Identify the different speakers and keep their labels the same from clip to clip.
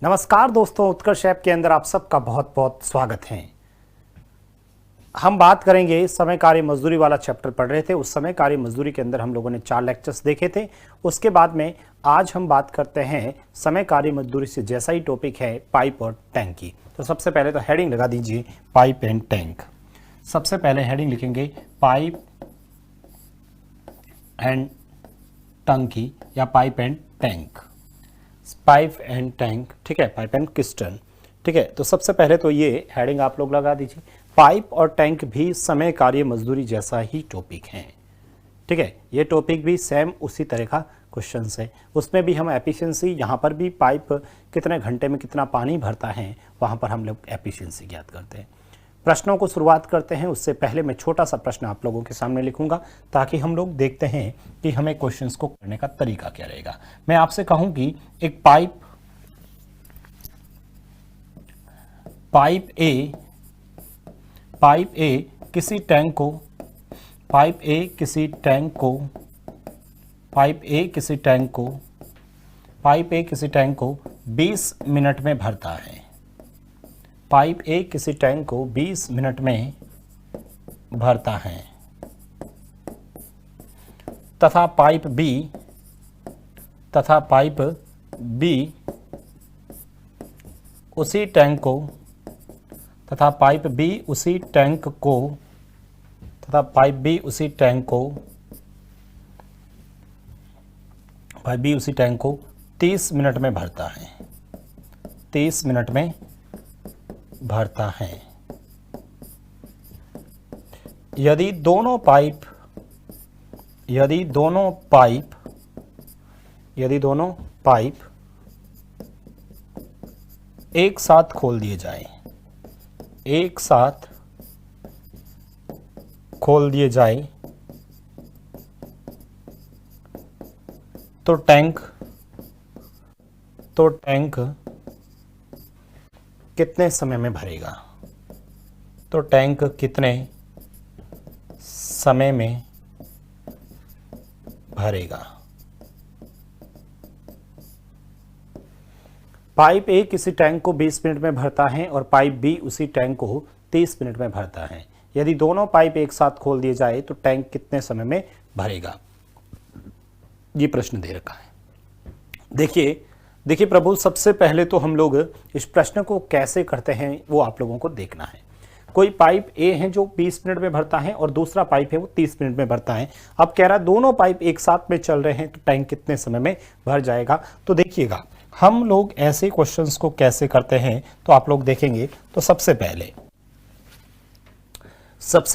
Speaker 1: नमस्कार दोस्तों, उत्कर्ष ऐप के अंदर आप सबका बहुत बहुत स्वागत है। हम बात करेंगे समय कार्य मजदूरी वाला चैप्टर पढ़ रहे थे। उस समय कार्य मजदूरी के अंदर हम लोगों ने 4 लेक्चर्स देखे थे। उसके बाद में आज हम बात करते हैं समय कार्य मजदूरी से जैसा ही टॉपिक है पाइप और टैंक की। तो सबसे पहले तो हेडिंग लगा दीजिए पाइप एंड टैंक। सबसे पहले हेडिंग लिखेंगे पाइप एंड टंकी या pipe and tank, pipe and tank, ठीक है, पाइप एंड किस्टन, ठीक है। तो सबसे पहले तो ये हेडिंग आप लोग लगा दीजिए, पाइप और टैंक भी समय कार्य मजदूरी जैसा ही टॉपिक है, ठीक है। ये टॉपिक भी सेम उसी तरह का क्वेश्चन है। उसमें भी हम एफिशिएंसी, यहाँ पर भी पाइप कितने घंटे में कितना पानी भरता है वहाँ पर हम लोग एफिशिएंसी ज्ञात करते हैं। प्रश्नों को शुरुआत करते हैं। उससे पहले मैं छोटा सा प्रश्न आप लोगों के सामने लिखूंगा ताकि हम लोग देखते हैं कि हमें क्वेश्चंस को करने का तरीका क्या रहेगा। मैं आपसे कहूं कि एक पाइप ए किसी टैंक को 20 मिनट में भरता है। पाइप ए किसी टैंक को 20 मिनट में भरता है तथा पाइप बी उसी टैंक को 30 मिनट में भरता है। 30 मिनट में भरता है। यदि दोनों पाइप एक साथ खोल दिए जाए तो टैंक कितने समय में भरेगा? तो टैंक कितने समय में भरेगा? पाइप ए किसी टैंक को 20 मिनट में भरता है और पाइप बी उसी टैंक को 30 मिनट में भरता है। यदि दोनों पाइप एक साथ खोल दिए जाए तो टैंक कितने समय में भरेगा? ये प्रश्न दे रखा है। देखिए प्रभु, सबसे पहले तो हम लोग इस प्रश्न को कैसे करते हैं वो आप लोगों को देखना है। कोई पाइप ए है जो 20 मिनट में भरता है और दूसरा पाइप है वो 30 मिनट में भरता है। अब कह रहा है दोनों पाइप एक साथ में चल रहे हैं तो टैंक कितने समय में भर जाएगा। तो देखिएगा हम लोग ऐसे क्वेश्चंस को कैसे करते हैं तो आप लोग देखेंगे। तो सबसे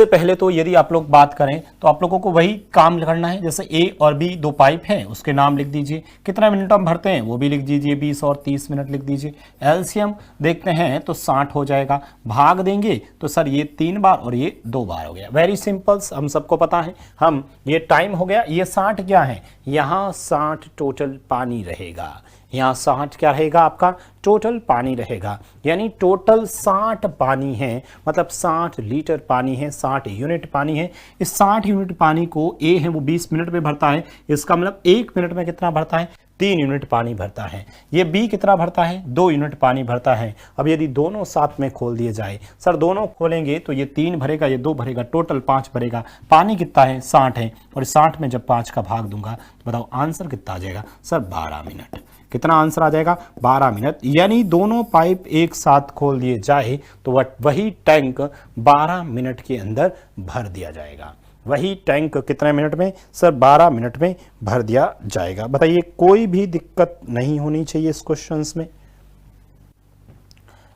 Speaker 1: पहले तो यदि आप लोग बात करें तो आप लोगों को वही काम करना है। जैसे ए और बी दो पाइप हैं, उसके नाम लिख दीजिए, कितना मिनट हम भरते हैं वो भी लिख दीजिए, 20 और 30 मिनट लिख दीजिए। एलसीएम देखते हैं तो 60 हो जाएगा। भाग देंगे तो सर ये 3 बार और ये 2 बार हो गया। वेरी सिंपल, हम सबको पता है। हम ये टाइम हो गया, ये 60 क्या है, यहाँ 60 टोटल पानी रहेगा। यहाँ 60 क्या रहेगा आपका, टोटल पानी रहेगा। यानी टोटल 60 पानी है, मतलब 60 लीटर पानी है, 60 यूनिट पानी है। इस 60 यूनिट पानी को ए है वो 20 मिनट में भरता है। इसका मतलब 1 मिनट में कितना भरता है, 3 यूनिट पानी भरता है। ये बी कितना भरता है, 2 यूनिट पानी भरता है। अब यदि दोनों साथ में खोल दिए जाए, सर दोनों खोलेंगे तो ये 3 भरेगा, ये 2 भरेगा, टोटल 5 भरेगा। पानी कितना है, 60 है, और 60 में जब 5 का भाग दूंगा तो बताओ आंसर कितना आ जाएगा, सर 12 मिनट। कितना आंसर आ जाएगा, 12 मिनट। यानी दोनों पाइप एक साथ खोल दिए जाए तो वही टैंक 12 मिनट के अंदर भर दिया जाएगा। वही टैंक कितने मिनट में, सर 12 मिनट में भर दिया जाएगा। बताइए, कोई भी दिक्कत नहीं होनी चाहिए इस क्वेश्चंस में।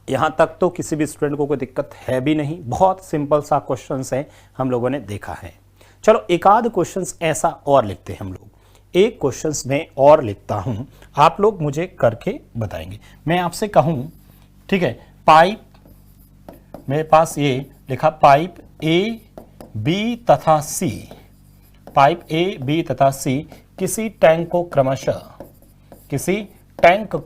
Speaker 1: यहां तक तो किसी भी स्टूडेंट को कोई दिक्कत है भी नहीं, बहुत सिंपल सा क्वेश्चंस है, हम लोगों ने देखा है। चलो एक आध क्वेश्चंस ऐसा और लिखते हैं हम लोग। एक क्वेश्चंस में और लिखता हूं, आप लोग मुझे करके बताएंगे। मैं आपसे कहूं, ठीक है, पाइप, मेरे पास ये लिखा पाइप ए बी तथा सी, पाइप ए बी तथा सी किसी टैंक को क्रमशः, किसी टैंक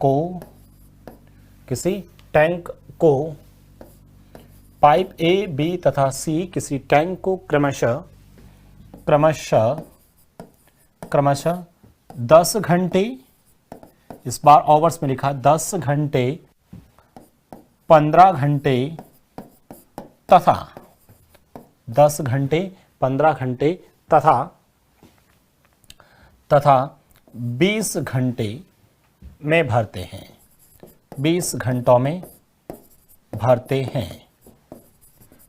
Speaker 1: पाइप ए बी तथा सी किसी टैंक को क्रमशः 10 घंटे इस बार आवर्स में लिखा 10 घंटे 15 घंटे तथा 10 घंटे 15 घंटे तथा 20 घंटे में भरते हैं। 20 घंटों में भरते हैं।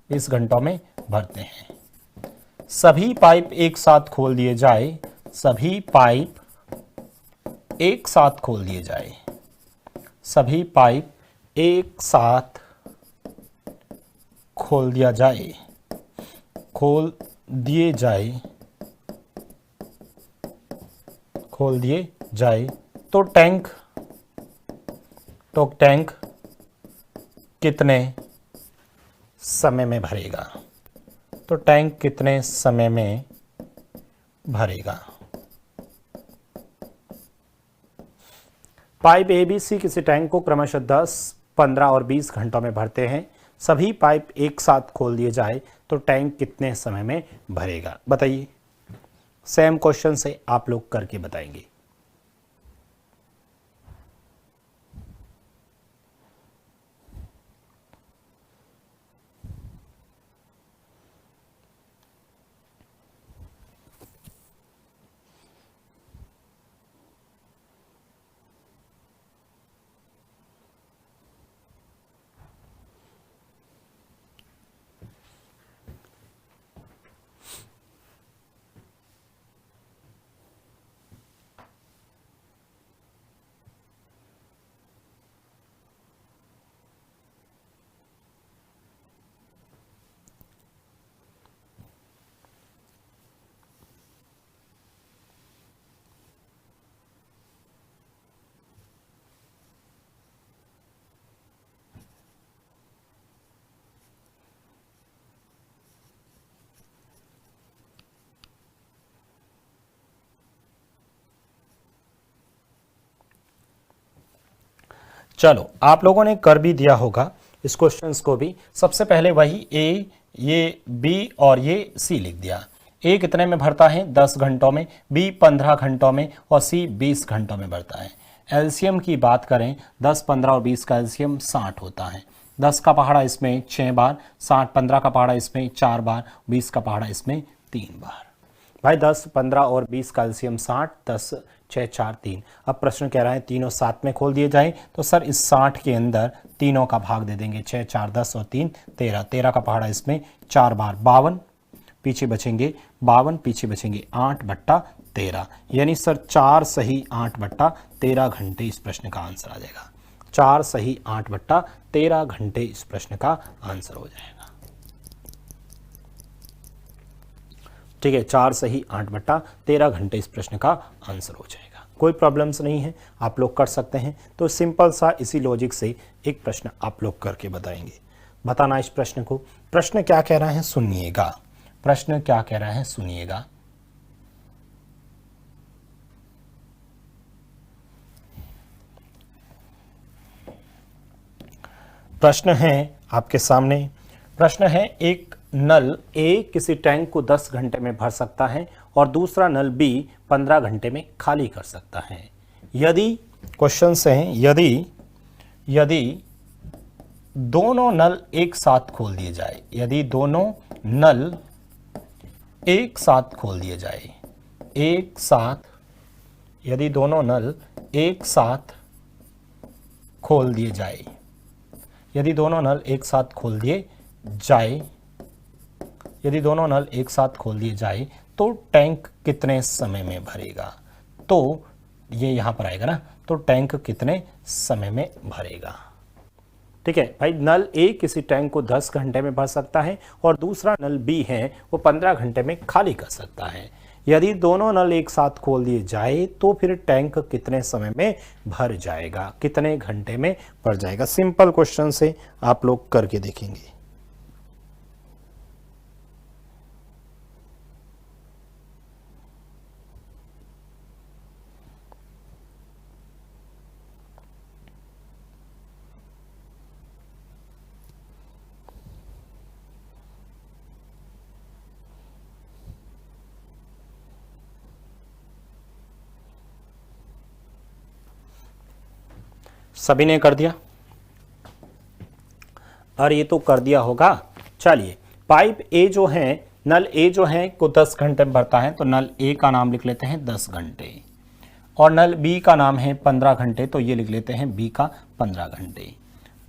Speaker 1: 20 घंटों में भरते हैं। सभी पाइप एक साथ खोल दिए जाए। सभी पाइप एक साथ खोल दिए जाए। सभी पाइप एक साथ खोल दिया जाए। खोल दिए जाए। खोल दिए जाए तो टैंक कितने समय में भरेगा? तो टैंक कितने समय में भरेगा? पाइप एबीसी किसी टैंक को क्रमशः 10, 15 और 20 घंटों में भरते हैं। सभी पाइप एक साथ खोल दिए जाए तो टैंक कितने समय में भरेगा? बताइए। सेम क्वेश्चन से आप लोग करके बताएंगे। चलो, आप लोगों ने कर भी दिया होगा इस क्वेश्चंस को भी। सबसे पहले वही ए, ये बी और ये सी लिख दिया। ए कितने में भरता है? 10 घंटों में, बी 15 घंटों में और सी 20 घंटों में भरता है। एलसीएम की बात करें, 10, 15 और 20 का एलसीएम 60 होता है। 10 का पहाड़ा इसमें 6 बार, 15 का पहाड़ा इसमें 4 बार, 20 का पहाड़ा इसमें 3 बार। भाई 10, 15 और 20 का एलसीएम 60, 10, 6, 4, 3। अब प्रश्न कह रहा है तीनों साथ में खोल दिए जाए, तो सर इस 60 के अंदर तीनों का भाग दे देंगे। 6, 4, 10 और 3, 13। 13 का पहाड़ा इसमें 4 बार, 52 पीछे बचेंगे, 52 पीछे बचेंगे 8/13। यानी सर 4 सही 8/13 घंटे इस प्रश्न का आंसर आ जाएगा। 4 सही 8/13 घंटे इस प्रश्न का आंसर हो जाएगा। ठीक है, 4 सही 8/13 घंटे इस प्रश्न का आंसर हो जाएगा। कोई प्रॉब्लम्स नहीं है, आप लोग कर सकते हैं। तो सिंपल सा इसी लॉजिक से एक प्रश्न आप लोग करके बताएंगे। बताना इस प्रश्न को। प्रश्न क्या कह रहा है सुनिएगा। प्रश्न क्या कह रहा है सुनिएगा। प्रश्न है आपके सामने। प्रश्न है, एक नल ए किसी टैंक को 10 घंटे में भर सकता है और दूसरा नल बी 15 घंटे में खाली कर सकता है। यदि क्वेश्चन से यदि दोनों नल एक साथ खोल दिए जाए, यदि दोनों नल एक साथ खोल दिए जाए, यदि दोनों नल एक साथ खोल दिए जाए, यदि दोनों नल एक साथ खोल दिए जाए, यदि दोनों नल एक साथ खोल दिए जाए तो टैंक कितने समय में भरेगा? तो ये यहां पर आएगा ना, तो टैंक कितने समय में भरेगा? ठीक है भाई, नल ए किसी टैंक को 10 घंटे में भर सकता है और दूसरा नल बी है वो 15 घंटे में खाली कर सकता है। यदि दोनों नल एक साथ खोल दिए जाए तो फिर टैंक कितने समय में भर जाएगा, कितने घंटे में भर जाएगा? सिंपल क्वेश्चन से आप लोग करके देखेंगे। सभी ने कर दिया? और ये तो कर दिया होगा। चलिए, पाइप ए जो है, नल ए जो है को 10 घंटे में भरता है, तो नल ए का नाम लिख लेते हैं 10 घंटे, और नल बी का नाम है 15 घंटे, तो ये लिख लेते हैं बी का 15 घंटे।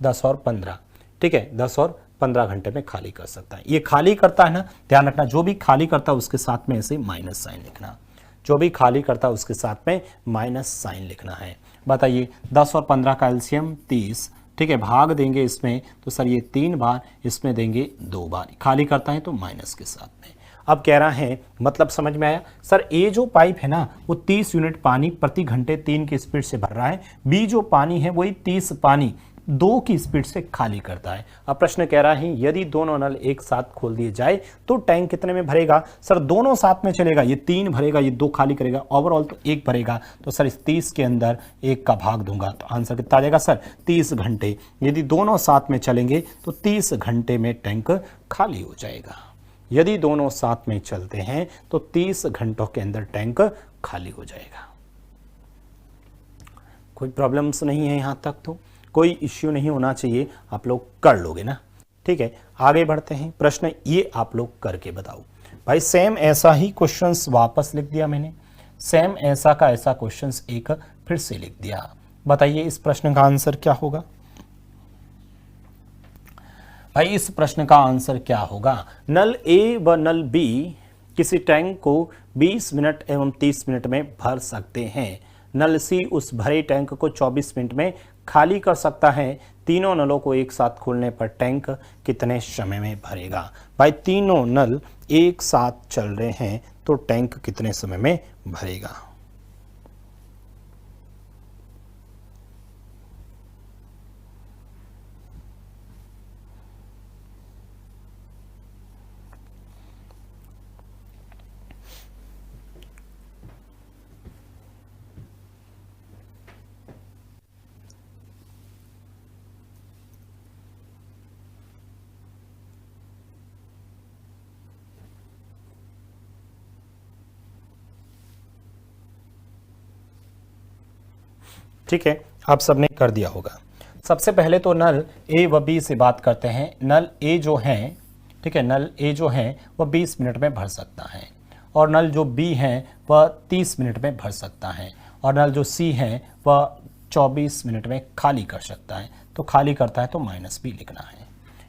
Speaker 1: 10 और 15, ठीक है, 10 और 15 घंटे में खाली कर सकता है। ये खाली करता है ना, ध्यान रखना, जो भी खाली करता है उसके साथ में ऐसे माइनस साइन लिखना, जो भी खाली करता है उसके साथ में माइनस साइन लिखना है। बताइए, 10 और 15 का एलसीएम 30, ठीक है, भाग देंगे इसमें तो सर ये 3 बार, इसमें देंगे 2 बार, खाली करता है तो माइनस के साथ में। अब कह रहा है, मतलब समझ में आया सर, ए जो पाइप है ना वो 30 यूनिट पानी प्रति घंटे 3 की स्पीड से भर रहा है, बी जो पानी है वही 30 पानी 2 की स्पीड से खाली करता है। अब प्रश्न कह रहा है यदि दोनों नल एक साथ खोल दिए जाए तो टैंक कितने में भरेगा? सर दोनों साथ में चलेगा, ये 3 भरेगा, ये 2 खाली करेगा, ओवरऑल तो 1 भरेगा, तो सर इस 30 के अंदर 1 का भाग दूंगा, तो आंसर कितना आ जाएगा सर? 30 घंटे। यदि दोनों साथ में चलेंगे तो 30 घंटे में टैंक खाली हो जाएगा। यदि दोनों साथ में चलते हैं तो 30 घंटों के अंदर टैंक खाली हो जाएगा। कोई प्रॉब्लम्स नहीं है यहां तक, तो कोई इश्यू नहीं होना चाहिए, आप लोग कर लोगे ना, ठीक है। आगे बढ़ते हैं, प्रश्न ये आप लोग करके बताओ। भाई सेम ऐसा ही क्वेश्चंस वापस लिख दिया मैंने, सेम ऐसा का ऐसा क्वेश्चंस एक फिर से लिख दिया। बताइए इस प्रश्न का आंसर क्या होगा? भाई इस प्रश्न का आंसर क्या होगा? नल ए व नल बी किसी टैंक को 20 मिनट एवं 30 मिनट में भर सकते हैं। नल सी उस भरे टैंक को 24 मिनट में खाली कर सकता है। तीनों नलों को एक साथ खोलने पर टैंक कितने समय में भरेगा? भाई तीनों नल एक साथ चल रहे हैं तो टैंक कितने समय में भरेगा? ठीक है, आप सबने कर दिया होगा। सबसे पहले तो नल ए व बी से बात करते हैं। नल ए जो है, ठीक है, नल ए जो है वह 20 मिनट में भर सकता है, और नल जो बी है वह 30 मिनट में भर सकता है, और नल जो सी है वह 24 मिनट में खाली कर सकता है। तो खाली करता है तो माइनस बी लिखना है,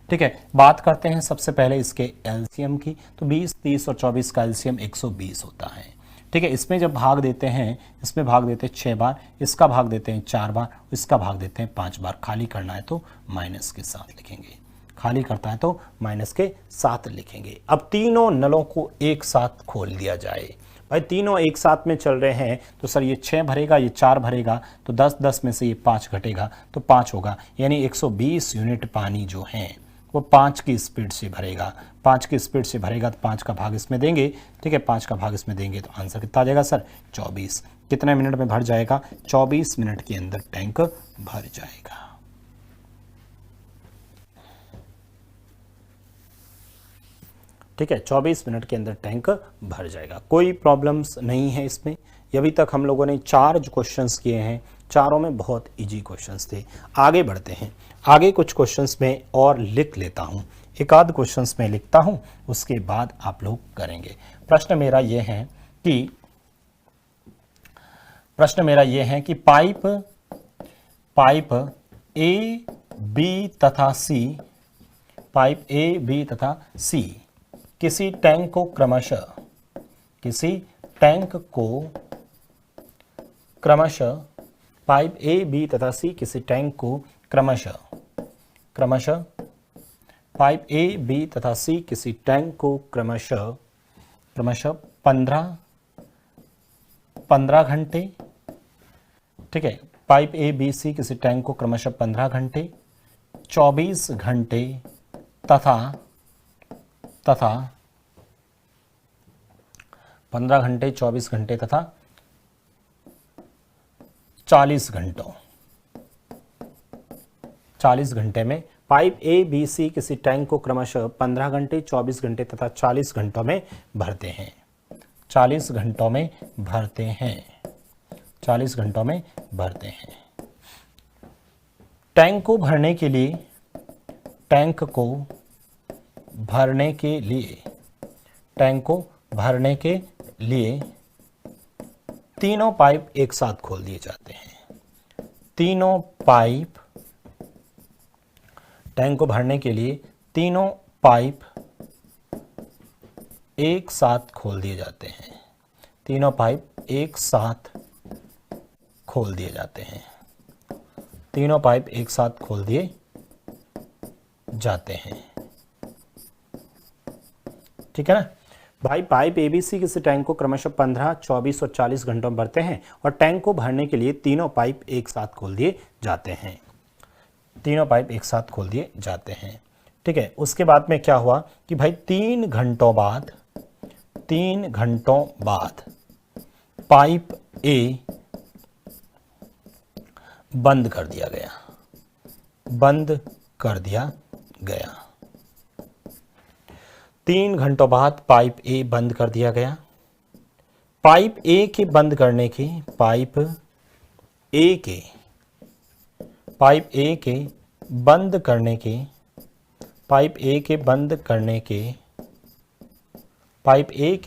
Speaker 1: ठीक है। बात करते हैं सबसे पहले इसके एलसीएम की, तो 20, 30 और 24 का एलसीएम 120 होता है, ठीक है। इसमें जब भाग देते हैं, इसमें भाग देते हैं 6 बार, इसका भाग देते हैं 4 बार, इसका भाग देते हैं 5 बार। खाली करना है तो माइनस के साथ लिखेंगे, खाली करता है तो माइनस के साथ लिखेंगे। अब तीनों नलों को एक साथ खोल दिया जाए। भाई तीनों एक साथ में चल रहे हैं तो सर ये 6 भरेगा, ये 4 भरेगा, तो 10 में से ये 5 घटेगा तो 5 होगा, यानी 120 यूनिट पानी जो है वो 5 की स्पीड से भरेगा। 5 की स्पीड से भरेगा तो 5 का भाग इसमें देंगे, ठीक है, 5 का भाग इसमें देंगे तो आंसर कितना आ जाएगा सर? 24। कितने मिनट में भर जाएगा? 24 मिनट के अंदर टैंक भर जाएगा। ठीक है, 24 मिनट के अंदर टैंक भर जाएगा। कोई प्रॉब्लम्स नहीं है इसमें। अभी तक हम लोगों ने 4 जो क्वेश्चंस किए हैं, चारों में बहुत इजी क्वेश्चंस थे। आगे बढ़ते हैं, आगे कुछ क्वेश्चंस में और लिख लेता हूं, एक आध क्वेश्चंस में लिखता हूं, उसके बाद आप लोग करेंगे। प्रश्न मेरा यह है कि पाइप ए बी तथा सी किसी टैंक को क्रमशः पाइप ए बी तथा सी किसी टैंक को क्रमशः पाइप ए बी तथा सी किसी टैंक को क्रमशः 15 घंटे, ठीक है, पाइप ए बी सी किसी टैंक को क्रमशः 15 घंटे, 24 घंटे तथा 15 घंटे, 24 घंटे तथा 40 घंटों, 40 घंटे में पाइप ए बी सी किसी टैंक को क्रमशः 15 घंटे, 24 घंटे तथा 40 घंटों में भरते हैं। 40 घंटों में भरते हैं, 40 घंटों में भरते हैं। टैंक को भरने के लिए टैंक को भरने के लिए तीनों पाइप एक साथ खोल दिए जाते हैं। तीनों पाइप टैंक को भरने के लिए तीनों पाइप एक साथ खोल दिए जाते हैं। तीनों पाइप एक साथ खोल दिए जाते हैं। तीनों पाइप एक साथ खोल दिए जाते हैं। ठीक है ना भाई। पाइप एबीसी किसी टैंक को क्रमशः 15, 24 और 40 घंटों में भरते हैं और टैंक को भरने के लिए तीनों पाइप एक साथ खोल दिए जाते हैं। तीनों पाइप एक साथ खोल दिए जाते हैं। ठीक है। उसके बाद में क्या हुआ कि भाई 3 घंटों बाद पाइप ए बंद कर दिया गया। 3 घंटों बाद पाइप ए बंद कर दिया गया। पाइप ए के बंद करने के पाइप ए के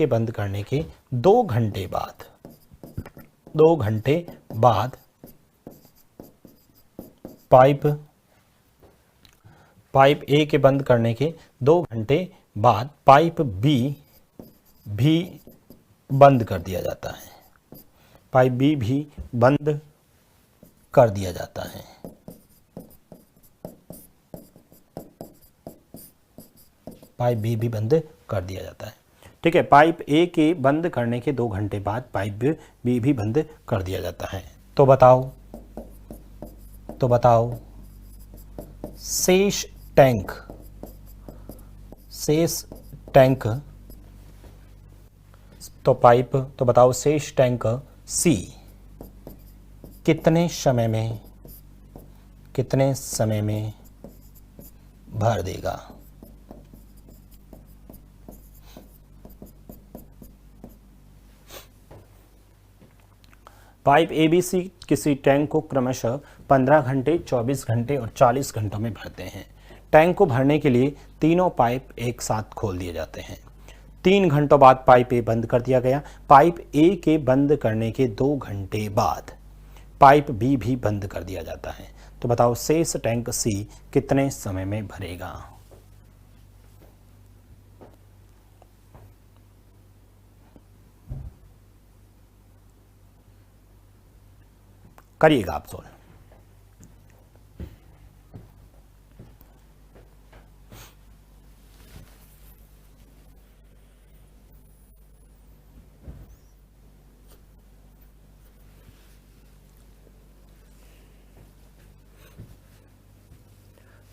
Speaker 1: बंद करने के 2 घंटे बाद पाइप ए के बंद करने के 2 घंटे बाद पाइप बी भी बंद कर दिया जाता है। पाइप बी भी बंद कर दिया जाता है। पाइप बी भी बंद कर दिया जाता है। ठीक है। पाइप ए के बंद करने के 2 घंटे बाद पाइप बी भी बंद कर दिया जाता है। तो बताओ शेष टैंक सी कितने समय में भर देगा। पाइप एबीसी किसी टैंक को क्रमशः 15 घंटे, 24 घंटे और 40 घंटों में भरते हैं। टैंक को भरने के लिए तीनों पाइप एक साथ खोल दिए जाते हैं। 3 घंटों बाद पाइप ए बंद कर दिया गया। पाइप ए के बंद करने के 2 घंटे बाद पाइप बी भी बंद कर दिया जाता है। तो बताओ शेष टैंक सी कितने समय में भरेगा। करिएगा आप सोल्व।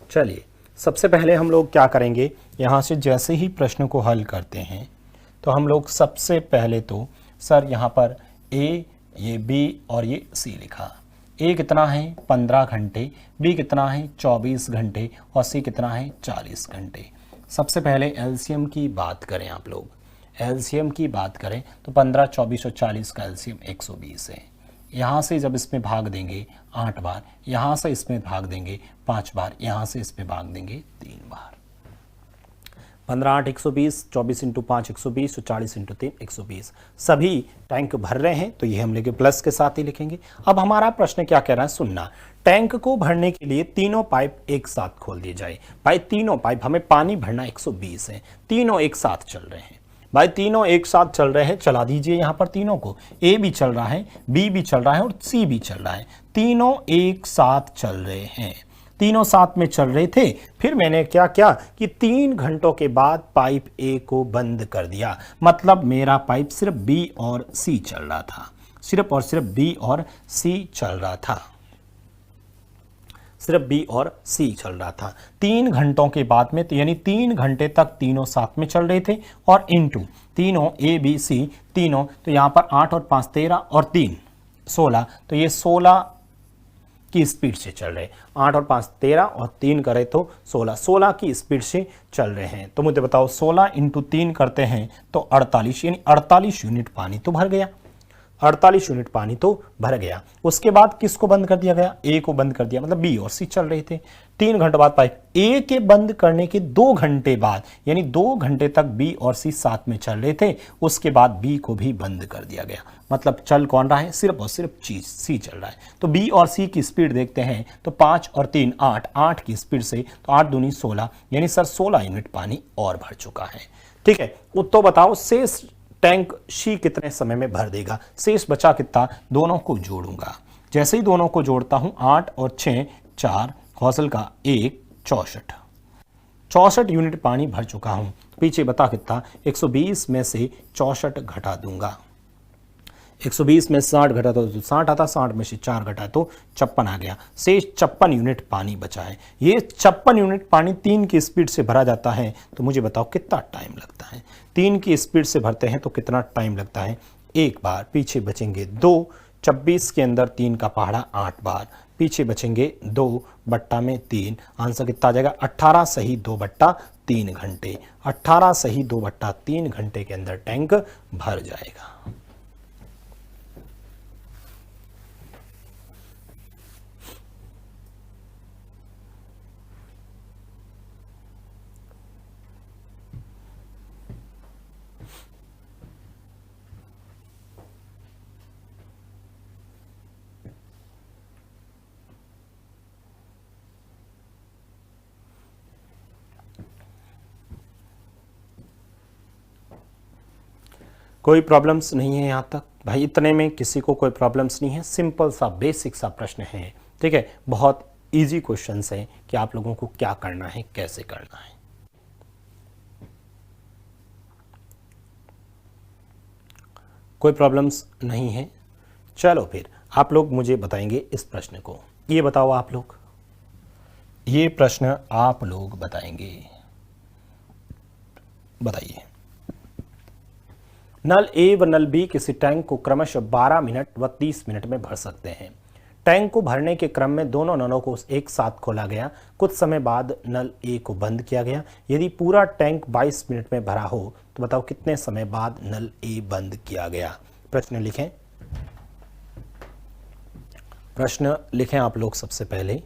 Speaker 1: चलिए सबसे पहले हम लोग क्या करेंगे, यहाँ से जैसे ही प्रश्न को हल करते हैं तो हम लोग सबसे पहले तो सर यहाँ पर ए, ये बी और ये सी लिखा। ए कितना है 15 घंटे, बी कितना है 24 घंटे और सी कितना है 40 घंटे। सबसे पहले एलसीएम की बात करें, आप लोग एलसीएम की बात करें तो 15, 24 और 40 का एलसीएम 120 है। यहाँ से जब इसमें भाग देंगे 8 बार, यहाँ से इसमें भाग देंगे 5 बार, यहाँ से इसमें भाग देंगे 3 बार। 15, 8 120, 24 इंटू 5 120 और 40 इंटू 3 120। सभी टैंक भर रहे हैं तो ये हम लेके प्लस के साथ ही लिखेंगे। अब हमारा प्रश्न क्या कह रहा है सुनना। टैंक को भरने के लिए तीनों पाइप एक साथ खोल दिए जाए। भाई तीनों पाइप, हमें पानी भरना 120 है, तीनों एक साथ चल रहे हैं। भाई तीनों एक साथ चल रहे हैं, चला दीजिए यहाँ पर तीनों को। ए भी चल रहा है, बी भी चल रहा है और सी भी चल रहा है। तीनों एक साथ चल रहे हैं, तीनों साथ में चल रहे थे। फिर मैंने क्या किया कि 3 घंटों के बाद पाइप ए को बंद कर दिया। मतलब मेरा पाइप सिर्फ बी और सी चल रहा था, सिर्फ और सिर्फ बी और सी चल रहा था, सिर्फ बी और सी चल रहा था। 3 घंटों के बाद में तो यानी 3 घंटे तक तीनों साथ में चल रहे थे और इनटू तीनों ए बी सी तीनों, तो यहाँ पर 8 और 5 13 और 3 16, तो ये 16 की स्पीड से चल रहे। 8 और 5 13 और 3 करे तो 16 की स्पीड से चल रहे हैं। तो मुझे बताओ 16 इंटू 3 करते हैं तो 48, यानी 48 यूनिट पानी तो भर गया। 48 यूनिट पानी तो भर गया। उसके बाद किसको बंद कर दिया गया, ए को बंद कर दिया, मतलब बी और सी चल रहे थे। 3 घंटे बाद पाइप ए के बंद करने के 2 घंटे बाद, यानी 2 घंटे तक बी और सी साथ में चल रहे थे, उसके बाद बी को भी बंद कर दिया गया। मतलब चल कौन रहा है, सिर्फ और सिर्फ चीज सी चल रहा है। तो बी और सी की स्पीड देखते हैं तो 5 और 3 8, 8 की स्पीड से तो 8 दूनी 16, यानी सर 16 यूनिट पानी और भर चुका है। ठीक है, तो बताओ शेष टैंक सी कितने समय में भर देगा। शेष बचा कितना, दोनों को जोड़ूंगा। जैसे ही दोनों को जोड़ता हूं, 8 और 6 4, कौशल का 1 64 यूनिट पानी भर चुका हूं। पीछे बता कितना, 120 में से 64 घटा दूंगा। 120 में 60 घटा तो 60 आता, 60 में से 4 घटा तो 56 आ गया। शेष 56 यूनिट पानी बचा है। ये 56 यूनिट पानी 3 की स्पीड से भरा जाता है, तो मुझे बताओ कितना टाइम लगता है। 3 की स्पीड से भरते हैं तो कितना टाइम लगता है, एक बार, पीछे बचेंगे 2, 26 के अंदर 3 का पहाड़ा 8 बार, पीछे बचेंगे 2 बट्टा में 3, आंसर कितना आ जाएगा 18 सही 2 बट्टा 3 घंटे। 18 सही 2 बट्टा 3 घंटे के अंदर टैंक भर जाएगा। कोई प्रॉब्लम्स नहीं है यहाँ तक भाई, इतने में किसी को कोई प्रॉब्लम्स नहीं है। सिंपल सा बेसिक सा प्रश्न है, ठीक है, बहुत इजी क्वेश्चंस है कि आप लोगों को क्या करना है, कैसे करना है। कोई प्रॉब्लम्स नहीं है। चलो फिर आप लोग मुझे बताएंगे इस प्रश्न को। ये बताओ आप लोग, ये प्रश्न आप लोग बताएंगे, बताइए। नल ए व नल बी किसी टैंक को क्रमशः 12 मिनट व 30 मिनट में भर सकते हैं। टैंक को भरने के क्रम में दोनों नलों को एक साथ खोला गया। कुछ समय बाद नल ए को बंद किया गया। यदि पूरा टैंक 22 मिनट में भरा हो तो बताओ कितने समय बाद नल ए बंद किया गया। प्रश्न लिखें, प्रश्न लिखें आप लोग सबसे पहले।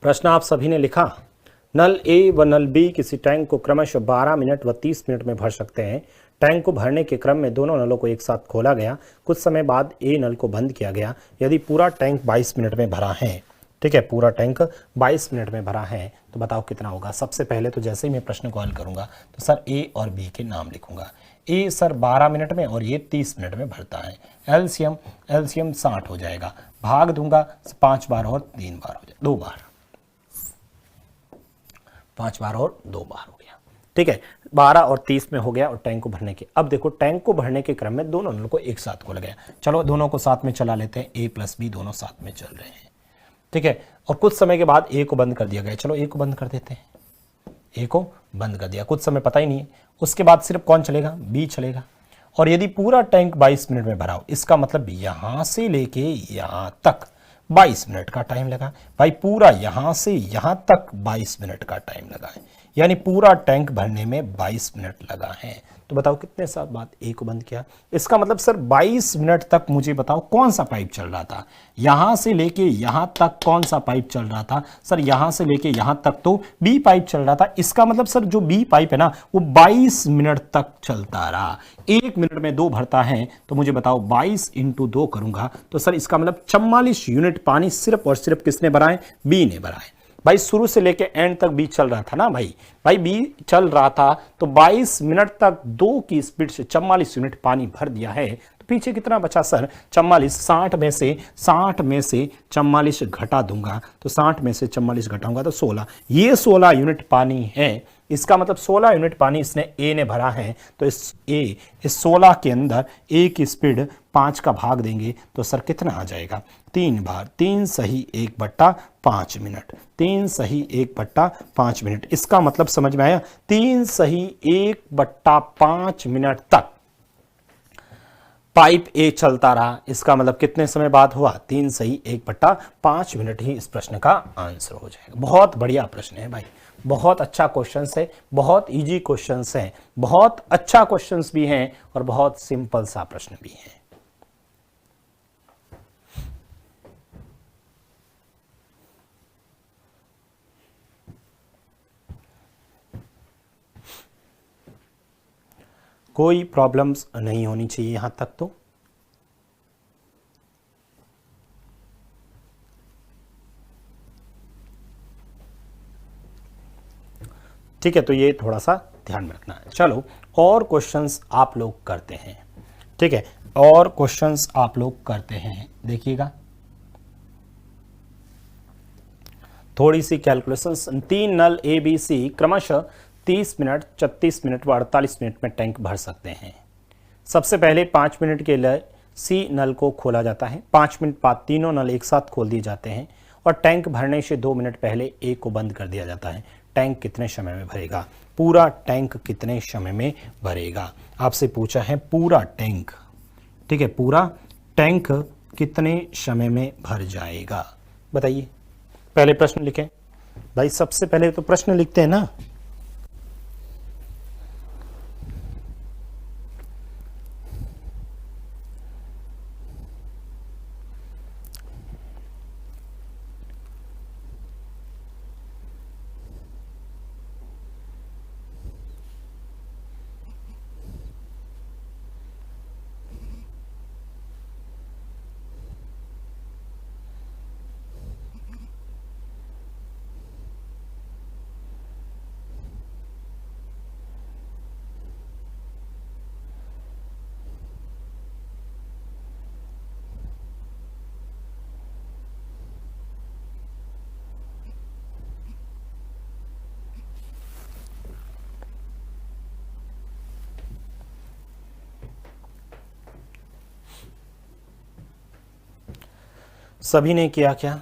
Speaker 1: प्रश्न आप सभी ने लिखा। नल ए व नल बी किसी टैंक को क्रमशः 12 मिनट व 30 मिनट में भर सकते हैं। टैंक को भरने के क्रम में दोनों नलों को एक साथ खोला गया। कुछ समय बाद ए नल को बंद किया गया। यदि पूरा टैंक 22 मिनट में भरा है, ठीक है, पूरा टैंक 22 मिनट में भरा है तो बताओ कितना होगा। सबसे पहले तो जैसे ही मैं प्रश्न को हल करूंगा तो सर ए और बी के नाम लिखूंगा। ए सर 12 मिनट में और ये 30 मिनट में भरता है। एलसीएम 60 हो जाएगा, भाग दूंगा 5 बार और 3 बार हो जाएगा, 2 बार, 5 बार और 2 बार हो गया, ठीक है। 12 और 30 में हो गया। और टैंक को भरने के, अब देखो टैंक को भरने के क्रम में दोनों नलों को एक साथ खोला गया। चलो दोनों को साथ में चला लेते हैं, ए प्लस बी दोनों साथ में चल रहे हैं, ठीक है। और कुछ समय के बाद ए को बंद कर दिया गया। चलो ए को बंद कर देते हैं, ए को बंद कर दिया, कुछ समय पता ही नहीं है। उसके बाद सिर्फ कौन चलेगा, बी चलेगा। और यदि पूरा टैंक 22 मिनट में भरा हो, इसका मतलब यहां से लेके यहां तक 22 मिनट का टाइम लगा भाई। पूरा यहां से यहां तक 22 मिनट का टाइम लगा है, यानी पूरा टैंक भरने में 22 मिनट लगा है। तो बताओ कितने साल बाद ए को बंद किया। इसका मतलब सर 22 मिनट तक मुझे बताओ कौन सा पाइप चल रहा था। यहां से लेके यहां तक कौन सा पाइप चल रहा था सर, यहां से लेके यहां तक तो बी पाइप चल रहा था। इसका मतलब सर जो बी पाइप है ना वो 22 मिनट तक चलता रहा। 1 मिनट में 2 भरता है तो मुझे बताओ 22 × 2 करूंगा तो सर इसका मतलब 44 यूनिट पानी सिर्फ और सिर्फ किसने भरा है, बी ने भरा है। भाई शुरू से लेके एंड तक बी चल रहा था ना भाई बी चल रहा था तो 22 मिनट तक 2 की स्पीड से 44 यूनिट पानी भर दिया है। तो तो पीछे कितना बचा सर 44, 60 में से 44 घटा दूंगा, तो 60 में से 44 घटाऊंगा तो 16, ये 16 यूनिट पानी है। इसका मतलब 16 यूनिट पानी इसने ए ने भरा है, तो इस 16 के अंदर ए की स्पीड 5 का भाग देंगे तो सर कितना आ जाएगा 3 बार, 3 सही 1/5 मिनट, 3 सही 1/5 मिनट। इसका मतलब समझ में आया, 3 सही 1/5 मिनट तक पाइप ए चलता रहा। इसका मतलब कितने समय बाद हुआ 3 सही 1/5 मिनट ही इस प्रश्न का आंसर हो जाएगा। बहुत बढ़िया प्रश्न है भाई, बहुत अच्छा क्वेश्चन है, बहुत इजी क्वेश्चन है, बहुत अच्छा क्वेश्चन भी हैं और बहुत सिंपल सा प्रश्न भी है। कोई प्रॉब्लम्स नहीं होनी चाहिए यहां तक तो। ठीक है, तो ये थोड़ा सा ध्यान में रखना है। चलो और क्वेश्चंस आप लोग करते हैं, ठीक है, और क्वेश्चंस आप लोग करते हैं, देखिएगा थोड़ी सी calculations. 3 null A B C क्रमशः 30 मिनट, 36 मिनट व 48 मिनट में टैंक भर सकते हैं। सबसे पहले 5 मिनट के लिए सी नल को खोला जाता है, 5 मिनट बाद तीनों नल एक साथ खोल दिए जाते हैं और टैंक भरने से 2 मिनट पहले ए को बंद कर दिया जाता है। टैंक कितने समय में भरेगा? पूरा टैंक कितने समय में भरेगा? आपसे पूछा है पूरा टैंक, ठीक है, पूरा टैंक कितने समय में भर जाएगा, बताइए। पहले प्रश्न लिखें भाई, सबसे पहले तो प्रश्न लिखते हैं ना। सभी ने किया क्या?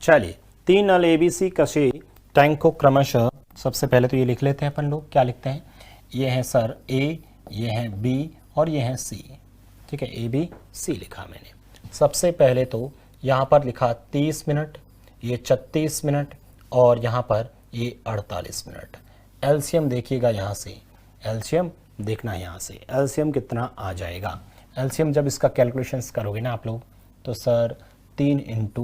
Speaker 1: चलिए, 3 नल एबीसी कसे टैंक को क्रमशः, सबसे पहले तो ये लिख लेते हैं अपन लोग, क्या लिखते हैं, ये है सर ए, ये है बी और ये है सी, ठीक है, ए बी सी लिखा मैंने। सबसे पहले तो यहाँ पर लिखा 30 मिनट, ये 36 मिनट और यहाँ पर ये 48 मिनट। एलसीएम देखिएगा, यहाँ से एलसीएम देखना है, यहाँ से एलसीएम कितना आ जाएगा। एलसीएम जब इसका कैलकुलेशंस करोगे ना आप लोग, तो सर 3 इंटू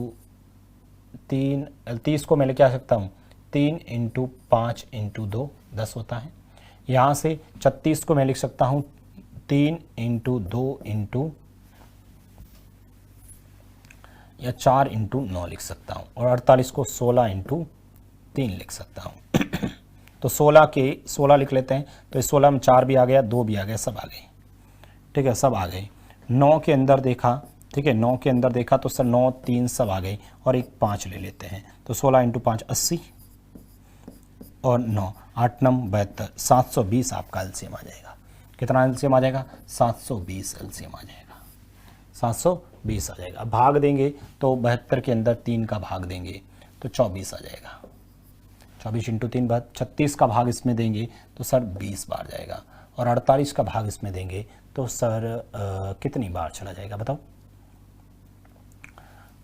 Speaker 1: 3, 30 को मैं लेके आ सकता हूँ, 3 इंटू 5 इंटू 2 10 होता है। यहाँ से 36 को मैं लिख सकता हूँ 3 इंटू 2 इंटू या 4 इंटू 9 लिख सकता हूँ, और 48 को 16 इंटू 3 लिख सकता हूँ। तो 16 के 16 लिख लेते हैं, तो इस 16 में 4 भी आ गया, 2 भी आ गया, सब आ गए, ठीक है, सब आ गए। 9 के अंदर देखा, ठीक है, 9 के अंदर देखा तो सर 9 3 सब आ गए और एक 5 ले लेते हैं, तो 16 इंटू 5 80 और 9 8 9 72, 720 आपका एलसीएम आ जाएगा। कितना एलसीएम आ जाएगा? 720 एलसीएम आ जाएगा, 720 आ जाएगा। भाग देंगे तो 72 के अंदर 3 का भाग देंगे तो 24 आ जाएगा, 24 इंटू 3 बाद 36 का भाग इसमें देंगे तो सर 20 बार जाएगा, और 48 का भाग इसमें देंगे तो सर कितनी बार चला जाएगा बताओ।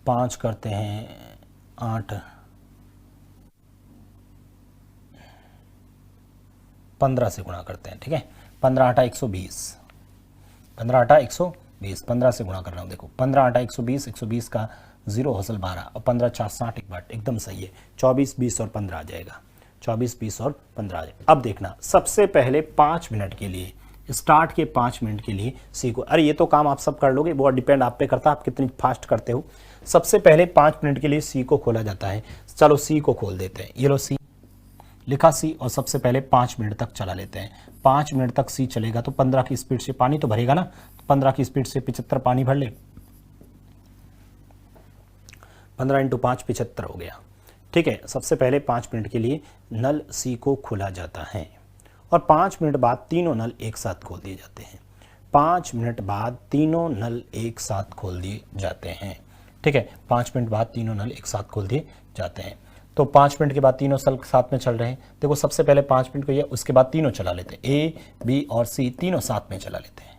Speaker 1: 5 करते हैं 8, 15 से गुणा करते हैं, ठीक है, 15 8 120, 15 8 120, 15 से गुणा कर रहा हूँ, देखो 15 8 120, 120 का 0 हसल 12 और 15 4 60, एक बार एकदम सही है, 24 20 और 15 आ जाएगा, 24 20 और 15 आ जाएगा। अब देखना, सबसे पहले 5 मिनट के लिए, स्टार्ट के 5 मिनट के लिए सी को, अरे ये तो काम आप सब कर लोगे, वो डिपेंड आप पे करता है आप कितनी फास्ट करते हो। सबसे पहले 5 मिनट के लिए सी को खोला जाता है, चलो सी को खोल देते हैं, ये लो सी, लिखा सी और सबसे पहले 5 मिनट तक चला लेते हैं। 5 मिनट तक सी चलेगा तो 15 की स्पीड से पानी तो भरेगा ना, तो 15 की स्पीड से 75 पानी भर ले। 15 × 5 75 हो गया। ठीक है, सबसे पहले 5 मिनट के लिए नल सी को खोला जाता है और 5 मिनट बाद तीनों नल एक साथ खोल दिए जाते हैं। 5 मिनट बाद तीनों नल एक साथ खोल दिए जाते हैं। ठीक है, 5 मिनट बाद तीनों नल एक साथ खोल दिए जाते हैं। तो 5 मिनट के बाद तीनों नल साथ में चल रहे हैं। देखो सबसे पहले 5 मिनट को ये, उसके बाद तीनों चला लेते हैं, ए बी और सी तीनों साथ में चला लेते हैं।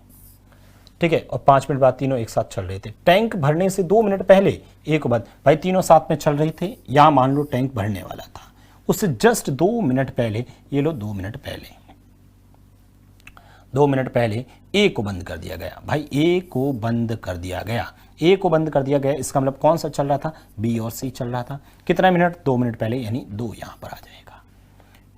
Speaker 1: ठीक है, और 5 मिनट बाद तीनों एक साथ चल रहे थे। टैंक भरने से 2 मिनट पहले एक बंद, भाई तीनों साथ में चल रहे थे, या मान लो टैंक भरने वाला था, उससे जस्ट 2 मिनट पहले, ये लो 2 मिनट पहले, 2 मिनट पहले ए को बंद कर दिया गया। भाई ए को बंद कर दिया गया, ए को बंद कर दिया गया, इसका मतलब कौन सा चल रहा था, बी और सी चल रहा था। कितना मिनट, 2 मिनट पहले, यानी 2 यहां पर आ जाएगा।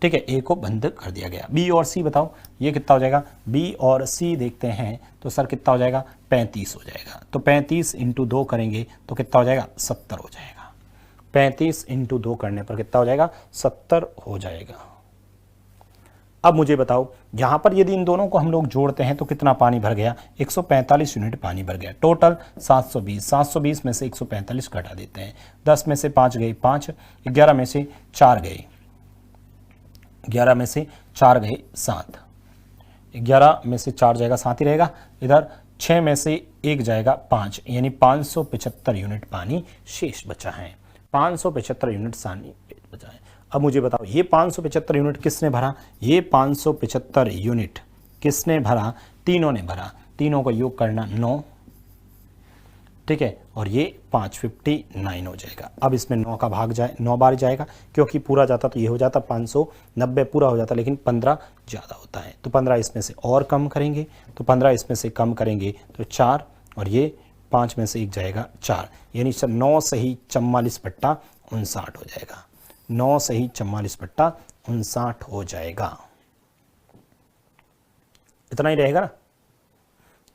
Speaker 1: ठीक है, ए को बंद कर दिया गया। बी और सी बताओ ये कितना हो जाएगा, बी और सी देखते हैं तो सर कितना हो जाएगा, 35 हो जाएगा। तो 35 × 2 करेंगे तो कितना हो जाएगा, 70 हो जाएगा। 35 × 2 करने पर कितना हो जाएगा, 70 हो जाएगा। अब मुझे बताओ यहां पर यदि इन दोनों को हम लोग जोड़ते हैं तो कितना पानी भर गया, 145 यूनिट पानी भर गया। टोटल 720, 720 में से 145 घटा देते हैं। 10 में से 5 गए 5, 11 में से 4 गए, 11 में से 4 गए 7, 11 में से 4 जाएगा 7 ही रहेगा। इधर 6 में से 1 जाएगा 5, यानी 575 यूनिट पानी शेष बचा है। 575 यूनिट पानी बचा है। अब मुझे बताओ ये 575 यूनिट किसने भरा, ये 575 यूनिट किसने भरा, तीनों ने भरा। तीनों को योग करना 9, ठीक है, और ये 559 हो जाएगा। अब इसमें 9 का भाग जाए, 9 बार जाएगा, क्योंकि पूरा जाता तो ये हो जाता 590 पूरा हो जाता, लेकिन 15 ज़्यादा होता है तो 15 इसमें से और कम करेंगे, तो 15 इसमें से कम करेंगे तो 4, और ये 5 में से 1 जाएगा 4, यानी 9 सही 44/59 हो जाएगा। 9 सही 44/59 हो जाएगा। इतना ही रहेगा ना,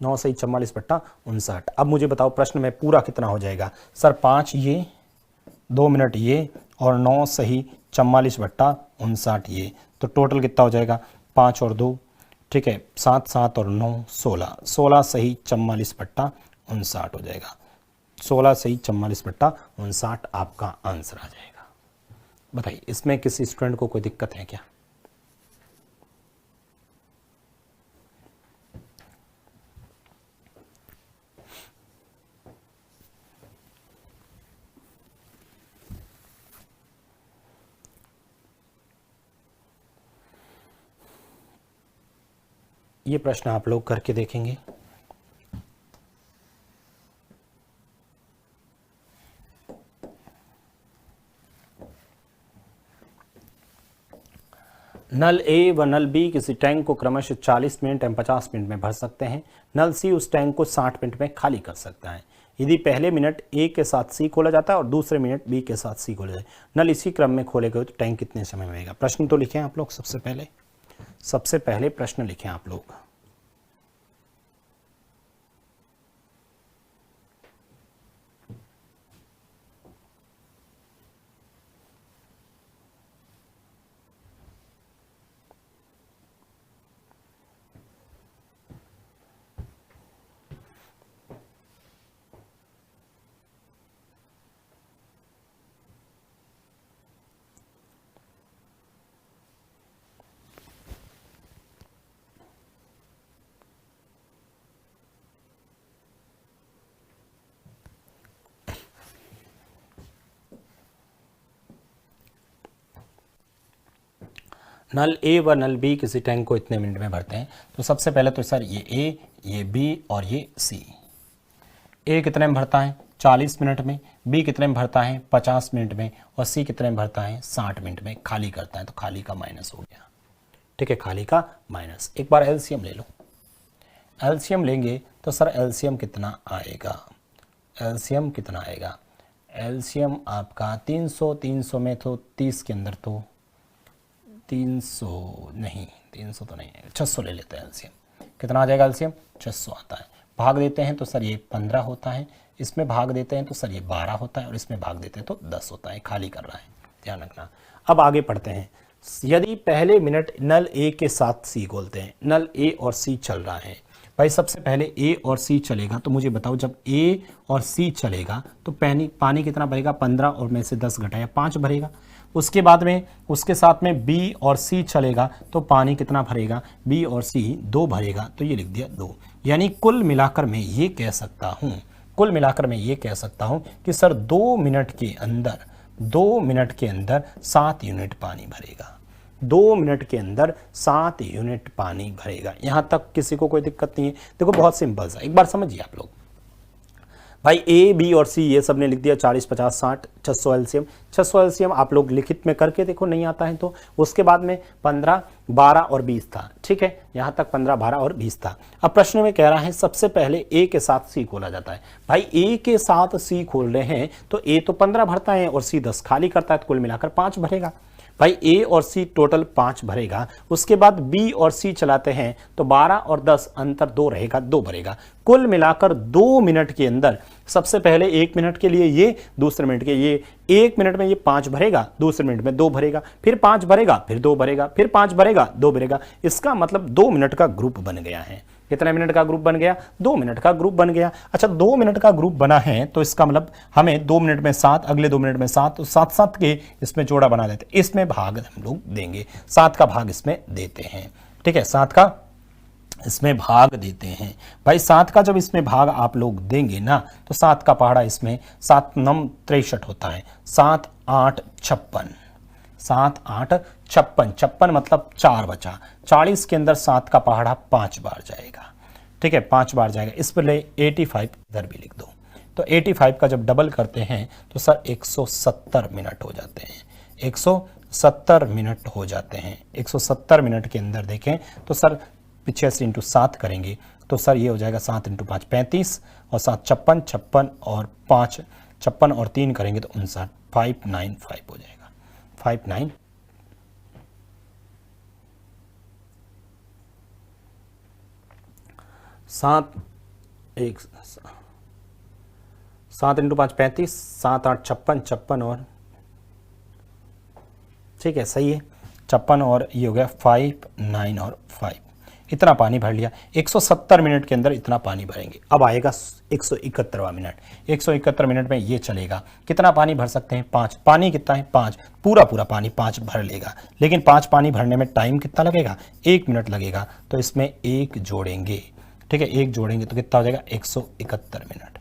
Speaker 1: 9 सही 44/59। अब मुझे बताओ प्रश्न में पूरा कितना हो जाएगा, सर 5 ये, 2 मिनट ये, और 9 सही 44/59 ये, तो टोटल कितना हो जाएगा, 5 और 2, ठीक है, 7 7 और 9 16, 16 सही 44/59 हो जाएगा। 16 सही 44/59 आपका आंसर आ जाएगा। बताइए इसमें किसी स्टूडेंट को कोई दिक्कत है क्या? ये प्रश्न आप लोग करके देखेंगे। नल ए व नल बी किसी टैंक को क्रमशः 40 मिनट एवं 50 मिनट में भर सकते हैं। नल सी उस टैंक को 60 मिनट में खाली कर सकता है। यदि पहले मिनट ए के साथ सी खोला जाता है और दूसरे मिनट बी के साथ सी खोला जाए, नल इसी क्रम में खोले गए तो टैंक कितने समय में आएगा? प्रश्न तो लिखे आप लोग, सबसे पहले प्रश्न लिखें आप लोग। नल ए व नल बी किसी टैंक को इतने मिनट में भरते हैं। तो सबसे पहले तो सर ये ए, ये बी और ये सी। ए कितने में भरता है? 40 मिनट में। बी कितने में भरता है? 50 मिनट में। और सी कितने में भरता है? 60 मिनट में। खाली करता है तो खाली का माइनस हो गया, ठीक है, खाली का माइनस। एक बार एलसीएम ले लो। एलसीएम लेंगे तो सर एलसीएम कितना आएगा? एलसीएम कितना आएगा? एलसीएम आपका 300 में तो 30 के अंदर तो 300 नहीं, 300 तो नहीं है, 600 ले लेते हैं एलसीएम। कितना आ जाएगा एलसीएम? 600 आता है। भाग देते हैं तो सर ये 15 होता है, इसमें भाग देते हैं तो सर ये 12 होता है, और इसमें भाग देते हैं तो 10 होता है। खाली कर रहा है, ध्यान रखना। अब आगे पढ़ते हैं। यदि पहले मिनट नल ए के साथ सी खोलते हैं, नल ए और सी चल रहा है भाई, सबसे पहले ए और सी चलेगा, तो मुझे बताओ जब ए और सी चलेगा तो पानी कितना भरेगा, 15 और में से 10 घटाया 5 भरेगा। उसके बाद में उसके साथ में बी और सी चलेगा तो पानी कितना भरेगा, बी और सी 2 भरेगा, तो ये लिख दिया 2। यानी कुल मिलाकर मैं ये कह सकता हूँ, कुल मिलाकर मैं ये कह सकता हूँ कि सर 2 मिनट के अंदर 7 यूनिट पानी भरेगा, 2 मिनट के अंदर 7 यूनिट पानी भरेगा। यहां तक किसी को कोई दिक्कत नहीं है। देखो बहुत सिंपल सा, एक बार समझिए आप लोग भाई, ए बी और सी ये सब ने लिख दिया 40 50 60 600 एलसीएम। 600 एलसीएम आप लोग लिखित में करके देखो, नहीं आता है तो। उसके बाद में 15 12 और 20 था, ठीक है, यहां तक 15 12 और 20 था। अब प्रश्न में कह रहा है सबसे पहले ए के साथ सी खोला जाता है। भाई ए के साथ सी खोल रहे हैं तो ए तो 15 भरता है और सी 10 खाली करता है, तो कुल मिलाकर 5 भरेगा। भाई ए और सी टोटल 5 भरेगा। उसके बाद बी और सी चलाते हैं तो 12 और 10 अंतर 2 रहेगा, 2 भरेगा। कुल मिलाकर 2 मिनट के अंदर सबसे पहले 1 मिनट के लिए ये, दूसरे मिनट के ये, 1 मिनट में ये 5 भरेगा, दूसरे मिनट में 2 भरेगा, फिर 5 भरेगा, फिर 2 भरेगा, फिर 5 भरेगा, 2 भरेगा। इसका मतलब 2 मिनट का ग्रुप बन गया है। कितने मिनट का ग्रुप बन गया, 2 मिनट का ग्रुप बन गया। अच्छा 2 मिनट का ग्रुप बना है तो इसका मतलब हमें 2 मिनट में 7, अगले 2 मिनट में 7, तो 7 7 के इसमें जोड़ा बना देते हैं, इसमें भाग हम लोग देंगे, 7 का भाग इसमें देते हैं, ठीक है, 7 का इसमें भाग देते हैं। भाई 7 का जब इसमें भाग आप लोग देंगे ना तो 7 का पहाड़ा इसमें 7 9 63 होता है, 7 8 56, 7 8 56, 56 मतलब 4 बचा, 40 के अंदर 7 का पहाड़ा 5 बार जाएगा, ठीक है, 5 बार जाएगा। इस पर ले 85 इधर भी लिख दो, तो 85 का जब डबल करते हैं तो सर 170 मिनट हो जाते हैं, 170 मिनट हो जाते हैं। 170 मिनट के अंदर देखें तो सर पीछे से इंटू 7 करेंगे तो सर ये हो जाएगा 7 इंटू 5 35 और 7 56, 56 और 5 56 और 3 करेंगे तो 59, 595 हो जाएगा, 59। सात इंटू 5 35, 7 8 56, 56 और, ठीक है सही है, 56 और ये हो गया 5 9 और 5, इतना पानी भर लिया। 170 मिनट के अंदर इतना पानी भरेंगे। अब आएगा 171वां मिनट, 171 मिनट में ये चलेगा, कितना पानी भर सकते हैं, 5। पानी कितना है, 5, पूरा पानी 5 भर लेगा, लेकिन 5 पानी भरने में टाइम कितना लगेगा, 1 मिनट लगेगा, तो इसमें 1 जोड़ेंगे, ठीक है, 1 जोड़ेंगे तो कितना हो जाएगा 171 मिनट,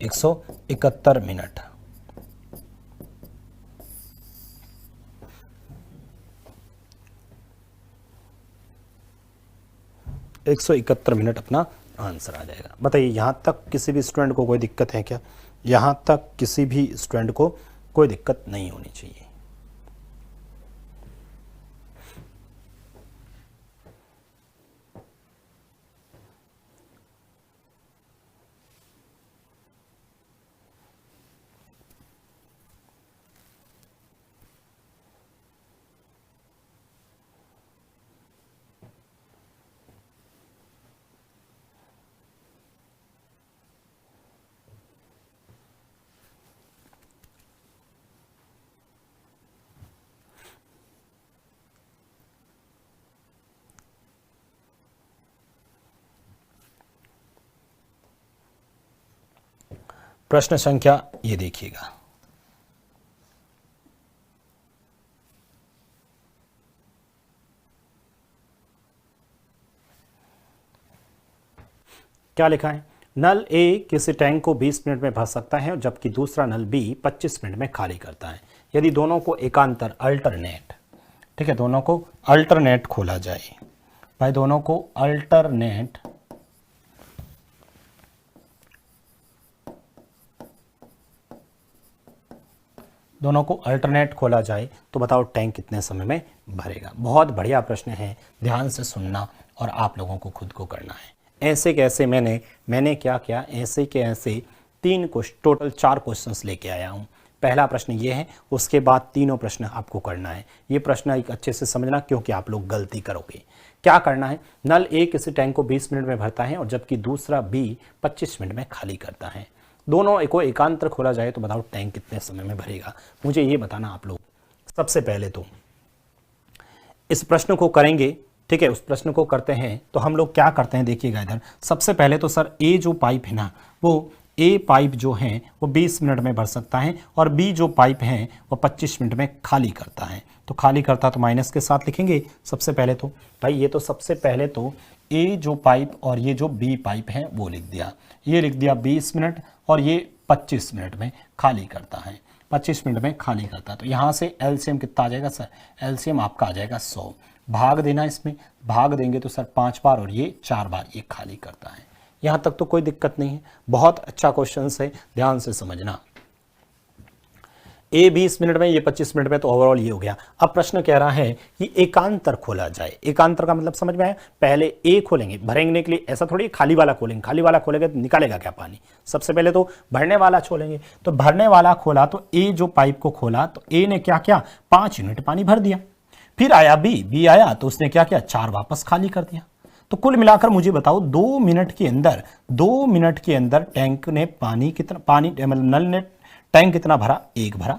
Speaker 1: 171 मिनट। एक 171 मिनट अपना आंसर आ जाएगा। बताइए यहाँ तक किसी भी स्टूडेंट को कोई दिक्कत है क्या, यहाँ तक किसी भी स्टूडेंट को कोई दिक्कत नहीं होनी चाहिए। प्रश्न संख्या ये देखिएगा, क्या लिखा है, नल ए किसी टैंक को 20 मिनट में भर सकता है जबकि दूसरा नल बी 25 मिनट में खाली करता है। यदि दोनों को एकांतर अल्टरनेट, ठीक है, दोनों को अल्टरनेट खोला जाए, भाई दोनों को अल्टरनेट खोला जाए तो बताओ टैंक कितने समय में भरेगा। बहुत बढ़िया प्रश्न है, ध्यान से सुनना और आप लोगों को खुद को करना है। ऐसे कैसे मैंने क्या किया, ऐसे के ऐसे 3 टोटल 4 क्वेश्चंस लेके आया हूँ। पहला प्रश्न ये है, उसके बाद तीनों प्रश्न आपको करना है। ये प्रश्न एक अच्छे से समझना क्योंकि आप लोग गलती करोगे। क्या करना है, नल ए किसी टैंक को 20 मिनट में भरता है और जबकि दूसरा बी 25 मिनट में खाली करता है। दोनों को एकांतर खोला जाए तो बताओ टैंक कितने समय में भरेगा, मुझे ये बताना आप लोग। सबसे पहले तो इस प्रश्न को करेंगे, ठीक है, उस प्रश्न को करते हैं तो हम लोग क्या करते हैं, देखिएगा इधर। सबसे पहले तो सर ए जो पाइप है ना, वो ए पाइप जो है वो 20 मिनट में भर सकता है और बी जो पाइप है वो 25 मिनट में खाली करता है। तो खाली करता तो माइनस के साथ लिखेंगे सबसे पहले तो भाई, ये तो सबसे पहले तो ए जो पाइप और ये जो बी पाइप है वो लिख दिया, ये लिख दिया 20 मिनट और ये 25 मिनट में खाली करता है, 25 मिनट में खाली करता है। तो यहाँ से एलसीएम कितना आ जाएगा सर, एलसीएम आपका आ जाएगा 100, भाग देना, इसमें भाग देंगे तो सर 5 बार और ये 4 बार ये खाली करता है। यहाँ तक तो कोई दिक्कत नहीं है, बहुत अच्छा क्वेश्चन है, ध्यान से समझना। ए 20 मिनट में, ये 25 मिनट में, तो ओवरऑल ये हो गया। अब प्रश्न कह रहा है कि एकांतर खोला जाए। एकांतर का मतलब समझ में आया, पहले ए खोलेंगे भरेंगे के लिए, ऐसा थोड़ी खाली वाला खोलेंगे, खाली वाला खोलेंगे तो निकालेगा क्या पानी, सबसे पहले तो भरने वाला खोलेंगे। तो भरने वाला खोला तो ए जो पाइप को खोला तो ए ने क्या किया, 5 यूनिट पानी भर दिया। फिर आया बी आया तो उसने क्या किया, 4 वापस खाली कर दिया। तो कुल मिलाकर मुझे बताओ 2 मिनट के अंदर टैंक ने पानी कितना, पानी मतलब नल ने टैंक कितना भरा, 1 भरा।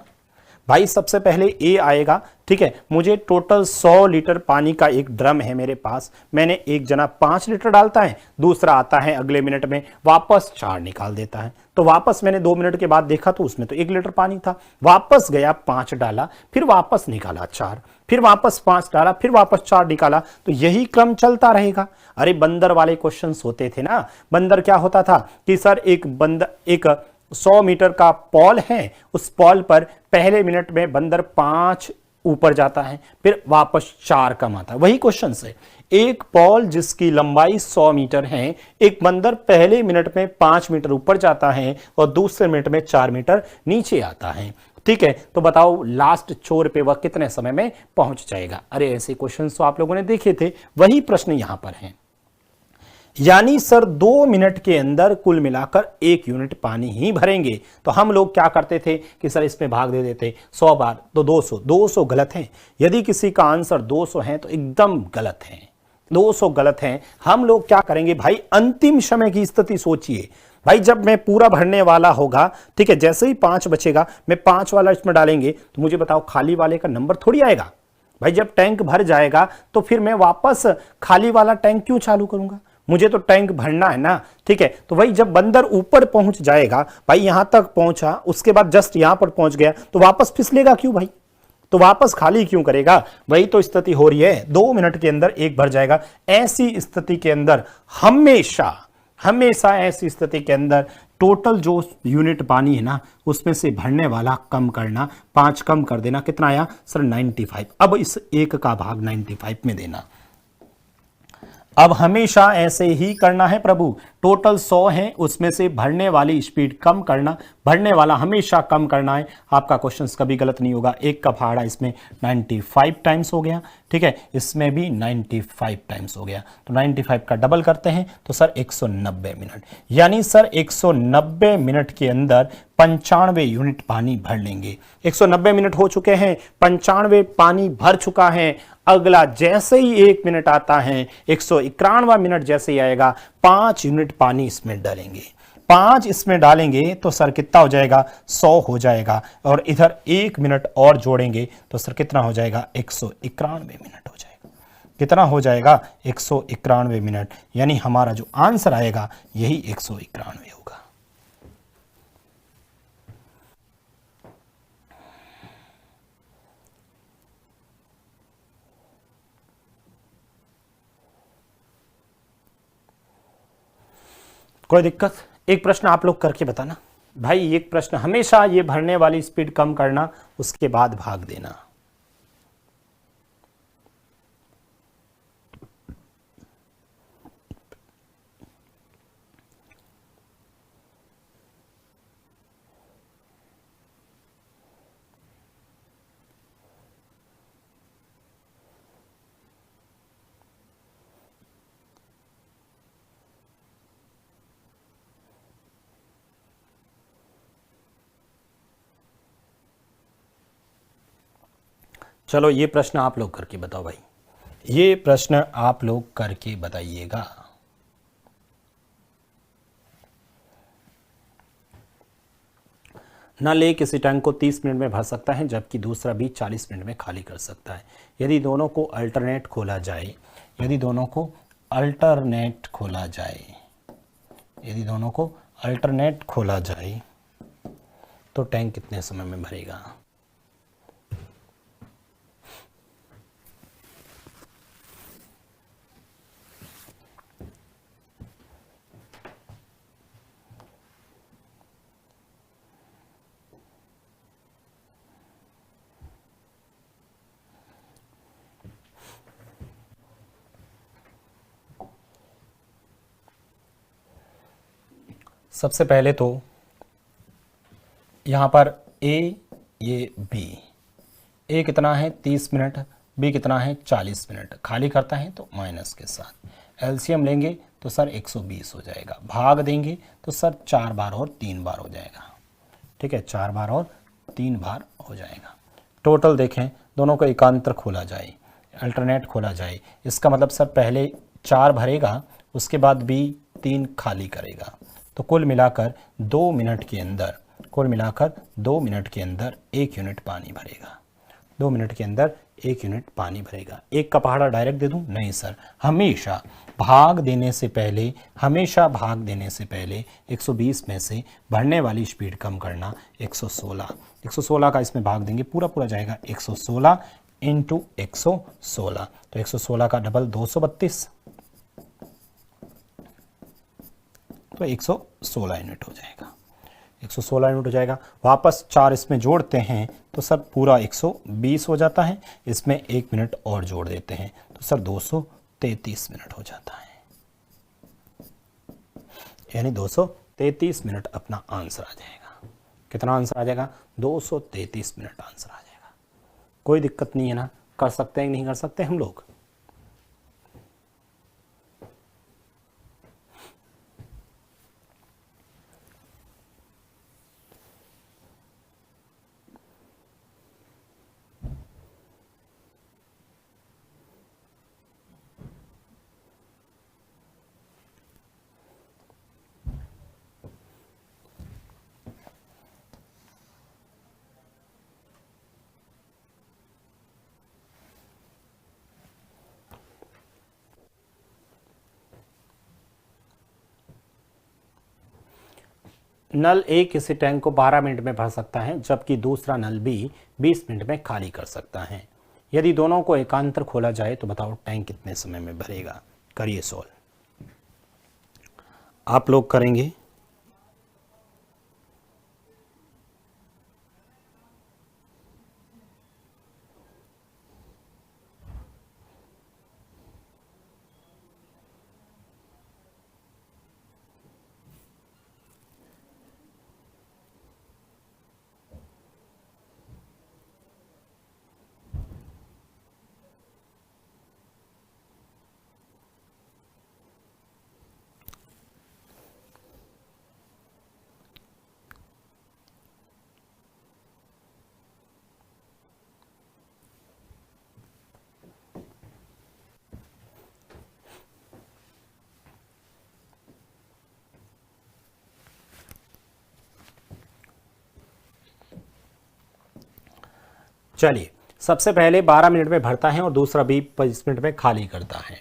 Speaker 1: भाई सबसे पहले ए आएगा, ठीक है, मुझे टोटल 100 लीटर पानी का एक ड्रम है मेरे पास, मैंने एक जना 5 लीटर डालता है, दूसरा आता है अगले मिनट में वापस 4 निकाल देता है। तो वापस मैंने 2 मिनट के बाद देखा तो उसमें तो 1 लीटर पानी था, वापस गया 5 डाला, फिर वापस निकाला 4, फिर वापस 5 डाला, फिर वापस 4 निकाला। तो यही क्रम चलता रहेगा। अरे बंदर वाले क्वेश्चंस होते थे ना, बंदर क्या होता था कि सर एक 100 मीटर का पॉल है, उस पॉल पर पहले मिनट में बंदर 5 ऊपर जाता है, फिर वापस 4 कम आता है। वही क्वेश्चन है, एक पॉल जिसकी लंबाई 100 मीटर है, एक बंदर पहले मिनट में 5 मीटर ऊपर जाता है और दूसरे मिनट में 4 मीटर नीचे आता है, ठीक है। तो बताओ लास्ट छोर पे वह कितने समय में पहुंच जाएगा। अरे ऐसे क्वेश्चन तो आप लोगों ने देखे थे, वही प्रश्न यहां पर है। यानी सर 2 मिनट के अंदर कुल मिलाकर 1 यूनिट पानी ही भरेंगे। तो हम लोग क्या करते थे कि सर इसमें भाग दे देते 100 बार, तो 200 गलत है। यदि किसी का आंसर 200 है तो एकदम गलत है, 200 गलत है। हम लोग क्या करेंगे भाई, अंतिम समय की स्थिति सोचिए भाई, जब मैं पूरा भरने वाला होगा, ठीक है, जैसे ही 5 बचेगा मैं 5 वाला इसमें डालेंगे तो मुझे बताओ खाली वाले का नंबर थोड़ी आएगा भाई। जब टैंक भर जाएगा तो फिर मैं वापस खाली वाला टैंक क्यों चालू करूंगा, मुझे तो टैंक भरना है ना, ठीक है। तो वही जब बंदर ऊपर पहुंच जाएगा भाई, यहां तक पहुंचा, उसके बाद जस्ट यहां पर पहुंच गया तो वापस फिसलेगा क्यों भाई, तो वापस खाली क्यों करेगा। वही तो स्थिति हो रही है, 2 मिनट के अंदर 1 भर जाएगा। ऐसी स्थिति के अंदर हमेशा ऐसी स्थिति के अंदर टोटल जो यूनिट पानी है ना, उसमें से भरने वाला कम करना, 5 कम कर देना, कितना आया सर 95। अब इस 1 का भाग 95 में देना। अब हमेशा ऐसे ही करना है प्रभु, टोटल 100 है, उसमें से भरने वाली स्पीड कम करना, भरने वाला हमेशा कम करना है। आपका क्वेश्चन कभी गलत नहीं होगा। 1 का भाड़ा इसमें 95 टाइम्स हो गया, ठीक है, इसमें भी 95 टाइम्स हो गया। तो 95 का डबल करते हैं तो सर 190 मिनट, यानी सर 190 मिनट के अंदर 95 यूनिट पानी भर लेंगे। 190 मिनट हो चुके हैं, 95 पानी भर चुका है। अगला जैसे ही 1 मिनट आता है, 191वां मिनट जैसे ही आएगा, 5 यूनिट पानी इसमें डालेंगे। 5 इसमें डालेंगे तो सर कितना हो जाएगा, 100 हो जाएगा। और इधर 1 मिनट और जोड़ेंगे तो सर कितना हो जाएगा, 191 मिनट हो जाएगा। कितना हो जाएगा, 191 मिनट। यानी हमारा जो आंसर आएगा यही 191 होगा। कोई दिक्कत? एक प्रश्न आप लोग करके बताना भाई। एक प्रश्न, हमेशा ये भरने वाली स्पीड कम करना, उसके बाद भाग देना। चलो ये प्रश्न आप लोग करके बताओ भाई, ये प्रश्न आप लोग करके बताइएगा। नल ए किसी टैंक को 30 मिनट में भर सकता है जबकि दूसरा भी 40 मिनट में खाली कर सकता है। यदि दोनों को अल्टरनेट खोला जाए, यदि दोनों को अल्टरनेट खोला जाए, यदि दोनों को अल्टरनेट खोला जाए तो टैंक कितने समय में भरेगा? सबसे पहले तो यहाँ पर ए, ये बी, ए कितना है 30 मिनट, बी कितना है 40 मिनट, खाली करता है तो माइनस के साथ एलसीएम लेंगे तो सर 120 हो जाएगा, भाग देंगे तो सर 4 बार और 3 बार हो जाएगा। ठीक है, 4 बार और 3 बार हो जाएगा। टोटल देखें, दोनों को एकांतर खोला जाए, अल्टरनेट खोला जाए, इसका मतलब सर पहले 4 भरेगा, उसके बाद बी 3 खाली करेगा, तो कुल मिलाकर 2 मिनट के अंदर, कुल मिलाकर 2 मिनट के अंदर 1 यूनिट पानी भरेगा। 2 मिनट के अंदर 1 यूनिट पानी भरेगा। एक का पहाड़ा डायरेक्ट दे दूं? नहीं सर, हमेशा भाग देने से पहले, हमेशा भाग देने से पहले 120 में से भरने वाली स्पीड कम करना 116, 116 का इसमें भाग देंगे, पूरा पूरा जाएगा 116 इंटू 116, तो 116 का डबल 232, तो 116 यूनिट हो जाएगा, 116 यूनिट हो जाएगा। वापस 4 इसमें जोड़ते हैं तो सर पूरा 120 हो जाता है, इसमें 1 मिनट और जोड़ देते हैं तो सर 233 मिनट हो जाता है, यानी 233 मिनट अपना आंसर आ जाएगा। कितना आंसर आ जाएगा? 233 मिनट आंसर आ जाएगा। कोई दिक्कत नहीं है ना, कर सकते हैं नहीं कर सकते हम लोग? नल ए किसी टैंक को 12 मिनट में भर सकता है जबकि दूसरा नल बी 20 मिनट में खाली कर सकता है। यदि दोनों को एकांतर खोला जाए तो बताओ टैंक कितने समय में भरेगा? करिए सॉल्व। आप लोग करेंगे, चलिए सबसे पहले 12 मिनट में भरता है और दूसरा भी 20 मिनट में खाली करता है।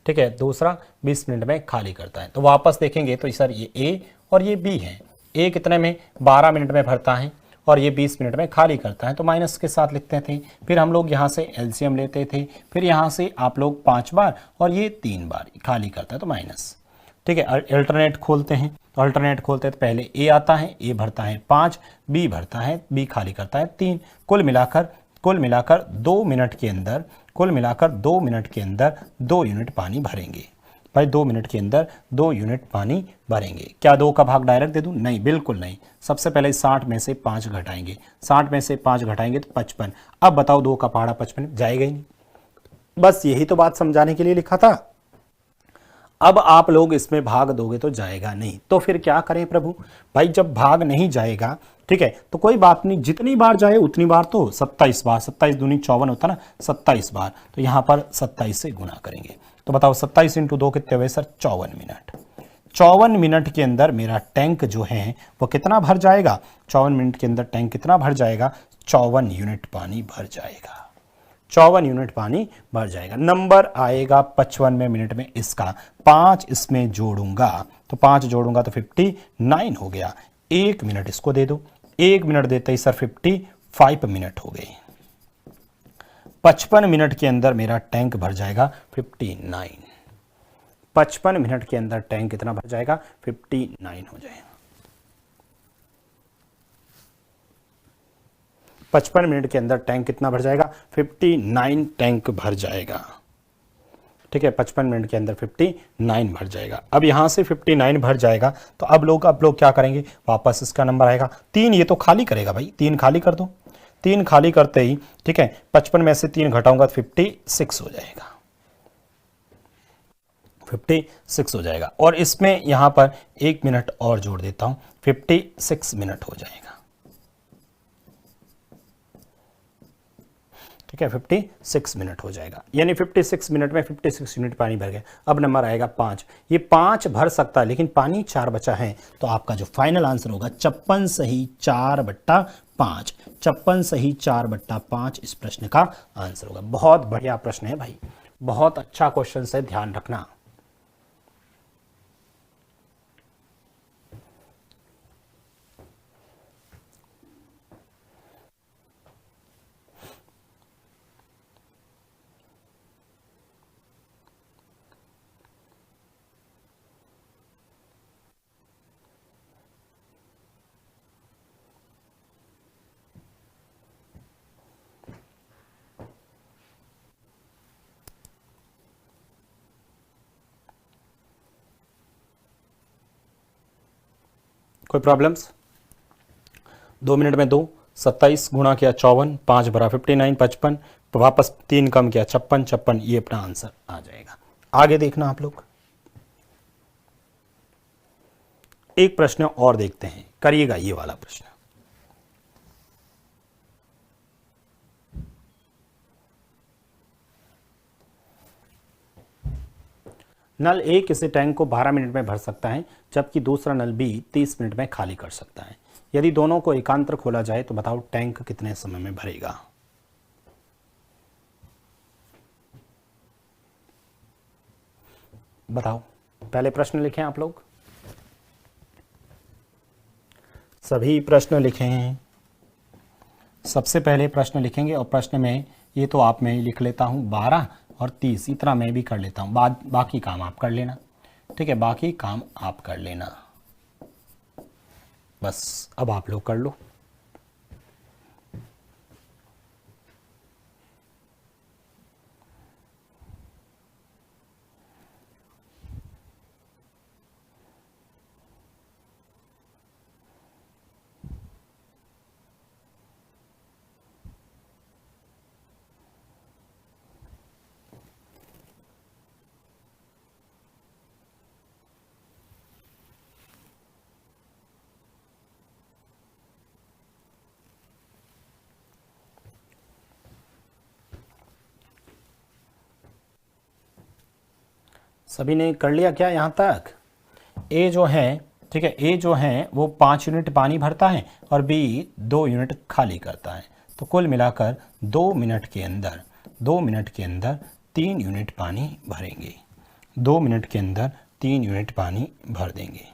Speaker 1: ठीक है, दूसरा 20 मिनट में खाली करता है। तो वापस देखेंगे तो सर ये ए और ये बी है। ए कितने में? 12 मिनट में भरता है और ये 20 मिनट में खाली करता है, तो माइनस के साथ लिखते थे। फिर हम लोग यहाँ से एलसीएम लेते थे, फिर यहाँ से आप लोग 5 बार और ये 3 बार खाली करता है तो माइनस। ठीक है, अल्टरनेट खोलते हैं तो अल्टरनेट खोलते हैं तो पहले ए आता है, ए भरता है 5, बी भरता है, बी खाली करता है 3। कुल मिलाकर 2 मिनट के अंदर, कुल मिलाकर 2 मिनट के अंदर 2 यूनिट पानी भरेंगे। भाई 2 मिनट के अंदर 2 यूनिट पानी भरेंगे। क्या 2 का भाग डायरेक्ट दे दूं? नहीं, बिल्कुल नहीं। सबसे पहले 60 में से 5 घटाएंगे, 60 में से 5 घटाएंगे तो 55। अब बताओ 2 का पहाड़ा 55 जाएगा ही नहीं। बस यही तो बात समझाने के लिए लिखा था। अब आप लोग इसमें भाग दोगे तो जाएगा नहीं, तो फिर क्या करें प्रभु? भाई जब भाग नहीं जाएगा, ठीक है, तो कोई बात नहीं, जितनी बार जाए उतनी बार तो 27 बार, 27 दूनी 54 होता ना, 27 बार, तो यहाँ पर 27 से गुना करेंगे। तो बताओ 27 × 2 कितने हुए सर? 54 मिनट। 54 मिनट के अंदर मेरा टैंक जो है वो कितना भर जाएगा, 54 मिनट के अंदर टैंक कितना भर जाएगा, 54 यूनिट पानी भर जाएगा, 54 यूनिट पानी भर जाएगा। नंबर आएगा 55वें मिनट में इसका, 5 इसमें जोड़ूंगा तो 5 जोड़ूंगा तो 59 हो गया। 1 मिनट इसको दे दो, 1 मिनट देते ही सर 55 मिनट हो गए। 55 मिनट के अंदर मेरा टैंक भर जाएगा 59। 55 मिनट के अंदर टैंक कितना भर जाएगा, 59 हो जाएगा। 55 मिनट के अंदर टैंक कितना भर जाएगा, 59 टैंक भर जाएगा। ठीक है, 55 मिनट के अंदर 59 भर जाएगा। अब यहां से 59 भर जाएगा तो अब लोग क्या करेंगे, वापस इसका नंबर आएगा 3, ये तो खाली करेगा भाई, 3 खाली कर दो। 3 खाली करते ही ठीक है 55 में से 3 घटाऊंगा तो 56 हो जाएगा, 56 हो जाएगा। और इसमें यहां पर 1 मिनट और जोड़ देता हूं, 56 मिनट हो जाएगा। ठीक है, 56 मिनट हो जाएगा, यानी 56 मिनट में 56 यूनिट पानी भर गया। अब नंबर आएगा 5, ये 5 भर सकता है लेकिन पानी 4 बचा है, तो आपका जो फाइनल आंसर होगा 56 सही 4/5, 56 सही 4/5 इस प्रश्न का आंसर होगा। बहुत बढ़िया प्रश्न है भाई, बहुत अच्छा क्वेश्चन है, ध्यान रखना। कोई प्रॉब्लम्स? 2 मिनट में 2, 27 गुणा किया 54, 5 भरा 59, 55 वापस 3 कम किया 56, ये अपना आंसर आ जाएगा। आगे देखना आप लोग, एक प्रश्न और देखते हैं, करिएगा ये वाला प्रश्न। नल ए किसी टैंक को 12 मिनट में भर सकता है जबकि दूसरा नल बी 30 मिनट में खाली कर सकता है। यदि दोनों को एकांतर खोला जाए तो बताओ टैंक कितने समय में भरेगा। बताओ, पहले प्रश्न लिखें आप लोग, सभी प्रश्न लिखें। सबसे पहले प्रश्न लिखेंगे और प्रश्न में ये तो आप मैं लिख लेता हूं 12 और 30, इतना मैं भी कर लेता हूं, बाकी काम आप कर लेना। ठीक है, बाकी काम आप कर लेना, बस अब आप लोग कर लो। सभी ने कर लिया क्या यहाँ तक? ए जो है, ठीक है, ए जो है वो 5 यूनिट पानी भरता है और बी 2 यूनिट खाली करता है, तो कुल मिलाकर 2 मिनट के अंदर 3 यूनिट पानी भरेंगे। 2 मिनट के अंदर 3 यूनिट पानी भर देंगे।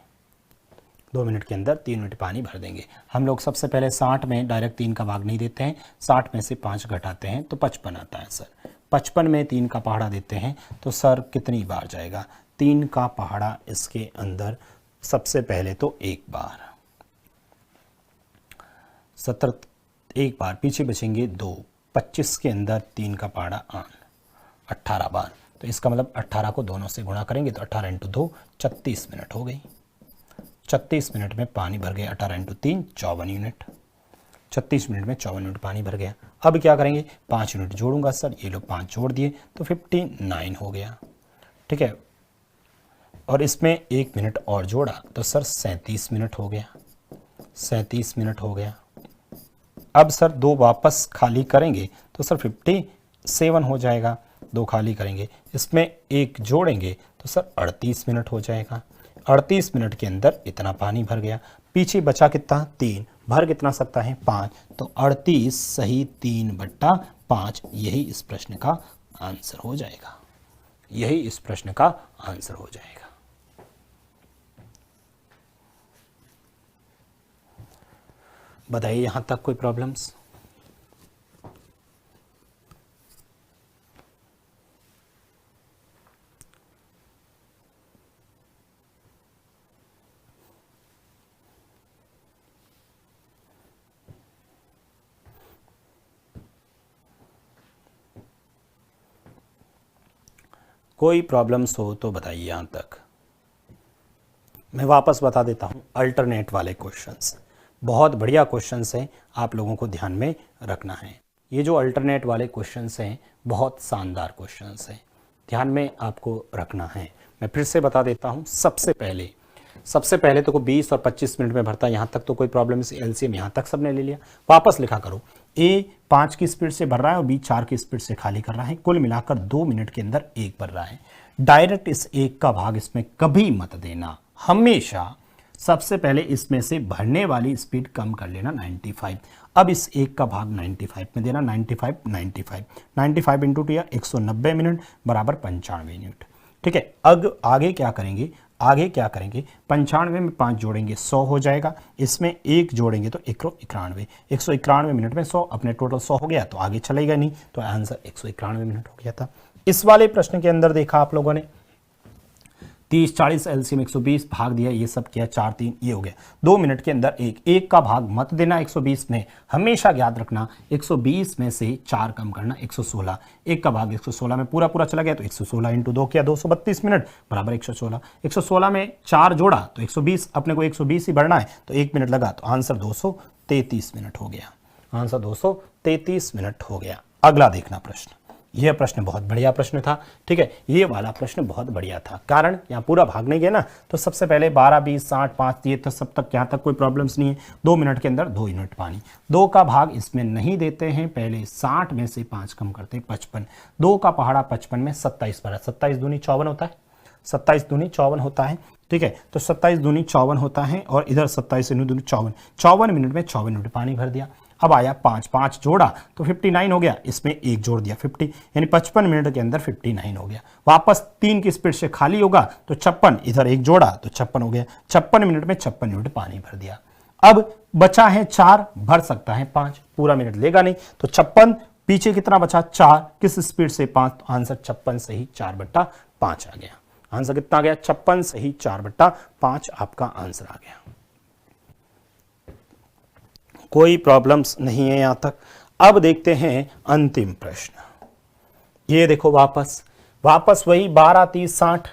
Speaker 1: 2 मिनट के अंदर 3 यूनिट पानी भर देंगे। हम लोग सबसे पहले 60 में डायरेक्ट 3 का भाग नहीं देते हैं, 60 में से 5 घटाते हैं तो 55 आता है सर। 55 में 3 का पहाड़ा देते हैं तो सर कितनी बार जाएगा? 3 का पहाड़ा इसके अंदर सबसे पहले तो 1 बार, 17 1 बार, पीछे बचेंगे 2, 25 के अंदर 3 का पहाड़ा 18 बार, तो इसका मतलब 18 को दोनों से गुणा करेंगे तो 18 × 2 36 मिनट हो गई। 36 मिनट में पानी भर गया, 18 × 3 54 यूनिट, 36 मिनट में 54 यूनिट पानी भर गया। अब क्या करेंगे? 5 यूनिट जोड़ूंगा सर, ये लोग 5 जोड़ दिए तो 59 हो गया। ठीक है, और इसमें 1 मिनट और जोड़ा तो सर 37 मिनट हो गया, 37 मिनट हो गया। अब सर 2 वापस खाली करेंगे तो सर 57 हो जाएगा, 2 खाली करेंगे, इसमें 1 जोड़ेंगे तो सर 38 मिनट हो जाएगा। 38 मिनट के अंदर इतना पानी भर गया। पीछे बचा कितना 3, भर कितना सकता है 5, तो 38 सही 3/5 यही इस प्रश्न का आंसर हो जाएगा। यही इस प्रश्न का आंसर हो जाएगा। बताइए यहां तक कोई प्रॉब्लम्स? कोई प्रॉब्लम्स हो तो बताइए यहां तक। मैं वापस बता देता हूं, अल्टरनेट वाले क्वेश्चंस बहुत बढ़िया क्वेश्चंस हैं, आप लोगों को ध्यान में रखना है। ये जो अल्टरनेट वाले क्वेश्चंस हैं बहुत शानदार क्वेश्चंस हैं, ध्यान में आपको रखना है। मैं फिर से बता देता हूं, सबसे पहले तो 20 और 25 मिनट में भरता है, यहाँ तक तो कोई प्रॉब्लम नहीं। एलसीएम यहाँ तक सबने ले लिया। वापस लिखा करो, ए 5 की स्पीड से भर रहा है और बी 4 की स्पीड से खाली कर रहा है। कुल मिलाकर 2 मिनट के अंदर 1 भर रहा है। डायरेक्ट इस 1 का भाग इसमें कभी मत देना, हमेशा सबसे पहले इसमें से भरने वाली स्पीड कम कर लेना 95। अब इस 1 का भाग 95 में देना, 95 इंटू 2 190 मिनट बराबर 95 मिनट। ठीक है, अब आगे क्या करेंगे, 95 में 5 जोड़ेंगे 100 हो जाएगा, इसमें 1 जोड़ेंगे तो 191 मिनट में 100, अपने टोटल 100 हो गया तो आगे चलेगा नहीं, तो आंसर 191 मिनट हो गया था। इस वाले प्रश्न के अंदर देखा आप लोगों ने 30 40 एलसीएम 120 भाग दिया, ये सब किया, 4 3 ये हो गया। 2 मिनट के अंदर 1 का भाग मत देना 120 में, हमेशा याद रखना 120 में से 4 कम करना 116। 1 का भाग 116 में पूरा चला गया तो 116 इंटू 2 किया 232 मिनट बराबर 116। 116 में 4 जोड़ा तो 120, अपने को 120 ही भरना है तो 1 मिनट लगा, तो आंसर 233 मिनट हो गया। आंसर 233 मिनट हो गया। अगला देखना प्रश्न, यह प्रश्न बहुत बढ़िया प्रश्न था। ठीक है, ये वाला प्रश्न बहुत बढ़िया था, कारण यहाँ पूरा भाग नहीं गया ना, तो सबसे पहले 12 20 60 5 ये तो सब तक यहाँ तक कोई प्रॉब्लम्स नहीं है। 2 मिनट के अंदर 2 यूनिट पानी, 2 का भाग इसमें नहीं देते हैं, पहले 60 में से 5 कम करते हैं 55। 2 का पहाड़ा 55 में 27 भरा, 27 दूनी 54 होता है, 27 दूनी 54 होता है। ठीक है, तो 27 दूनी 54 होता है और इधर 27 दूनी 54, 54 मिनट में 54 मिनट पानी भर दिया। अब आया 5 जोड़ा तो 59 हो गया, इसमें 1 जोड़ दिया 50, यानी 55 मिनट के अंदर 59 हो गया। वापस 3 की स्पीड से खाली होगा तो 56, इधर 1 जोड़ा तो 56 हो गया। 56 मिनट में 56 मिनट पानी भर दिया। अब बचा है 4, भर सकता है 5, पूरा मिनट लेगा नहीं, तो 56 पीछे कितना बचा 4, किस स्पीड से 5, तो आंसर 56 सही 4/5 आ गया। आंसर कितना आ गया 56 सही 4/5 आपका आंसर आ गया। कोई प्रॉब्लम्स नहीं है यहां तक। अब देखते हैं अंतिम प्रश्न। ये देखो वापस वही 12 30 60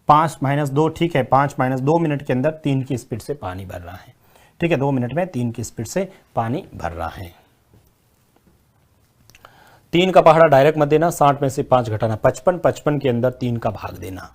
Speaker 1: 5 - 2, ठीक है, 5 - 2 मिनट के अंदर 3 की स्पीड से पानी भर रहा है। ठीक है, 2 मिनट में 3 की स्पीड से पानी भर रहा है। 3 का पहाड़ा डायरेक्ट मत देना, 60 में से 5 घटाना 55, 55 के अंदर 3 का भाग देना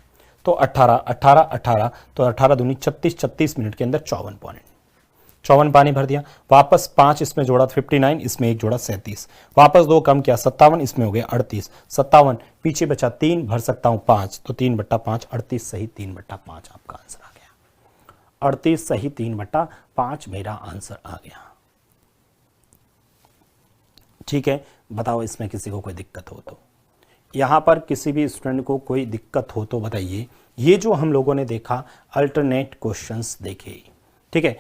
Speaker 1: तो 18 तो 18 दूनी 36, 36 मिनट के अंदर 54 पानी भर दिया। वापस 5 इसमें जोड़ा 59, इसमें 1 जोड़ा 37, वापस 2 कम किया 57, इसमें हो गया 38, 57 पीछे बचा 3, भर सकता हूं 5, तो 3/5 38 सही 3/5 आपका आंसर आ गया। 38 सही 3/5 मेरा आंसर आ गया। ठीक है, बताओ इसमें किसी को कोई दिक्कत हो तो, यहां पर किसी भी स्टूडेंट को कोई दिक्कत हो तो बताइए। ये जो हम लोगों ने देखा अल्टरनेट क्वेश्चंस देखे, ठीक है,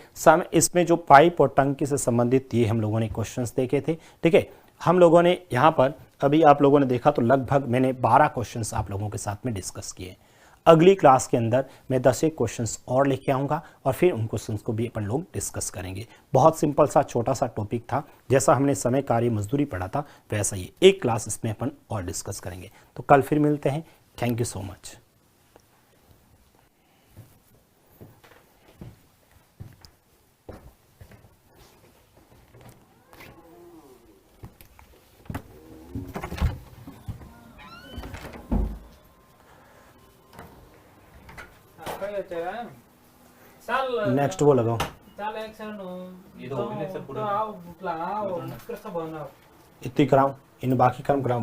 Speaker 1: इसमें जो पाइप और टंकी से संबंधित ये हम लोगों ने क्वेश्चंस देखे थे। ठीक है, हम लोगों ने यहाँ पर अभी आप लोगों ने देखा तो लगभग मैंने 12 क्वेश्चंस आप लोगों के साथ में डिस्कस किए। अगली क्लास के अंदर मैं 10 एक क्वेश्चंस और लेके आऊँगा और फिर उन क्वेश्चंस को भी अपन लोग डिस्कस करेंगे। बहुत सिंपल सा छोटा सा टॉपिक था, जैसा हमने समय कार्य मजदूरी पढ़ा था वैसा ही एक क्लास इसमें अपन और डिस्कस करेंगे। तो कल फिर मिलते हैं। Thank you so much. Next वो लगाओ इतनी कराऊं इन बाकी काम कराऊं।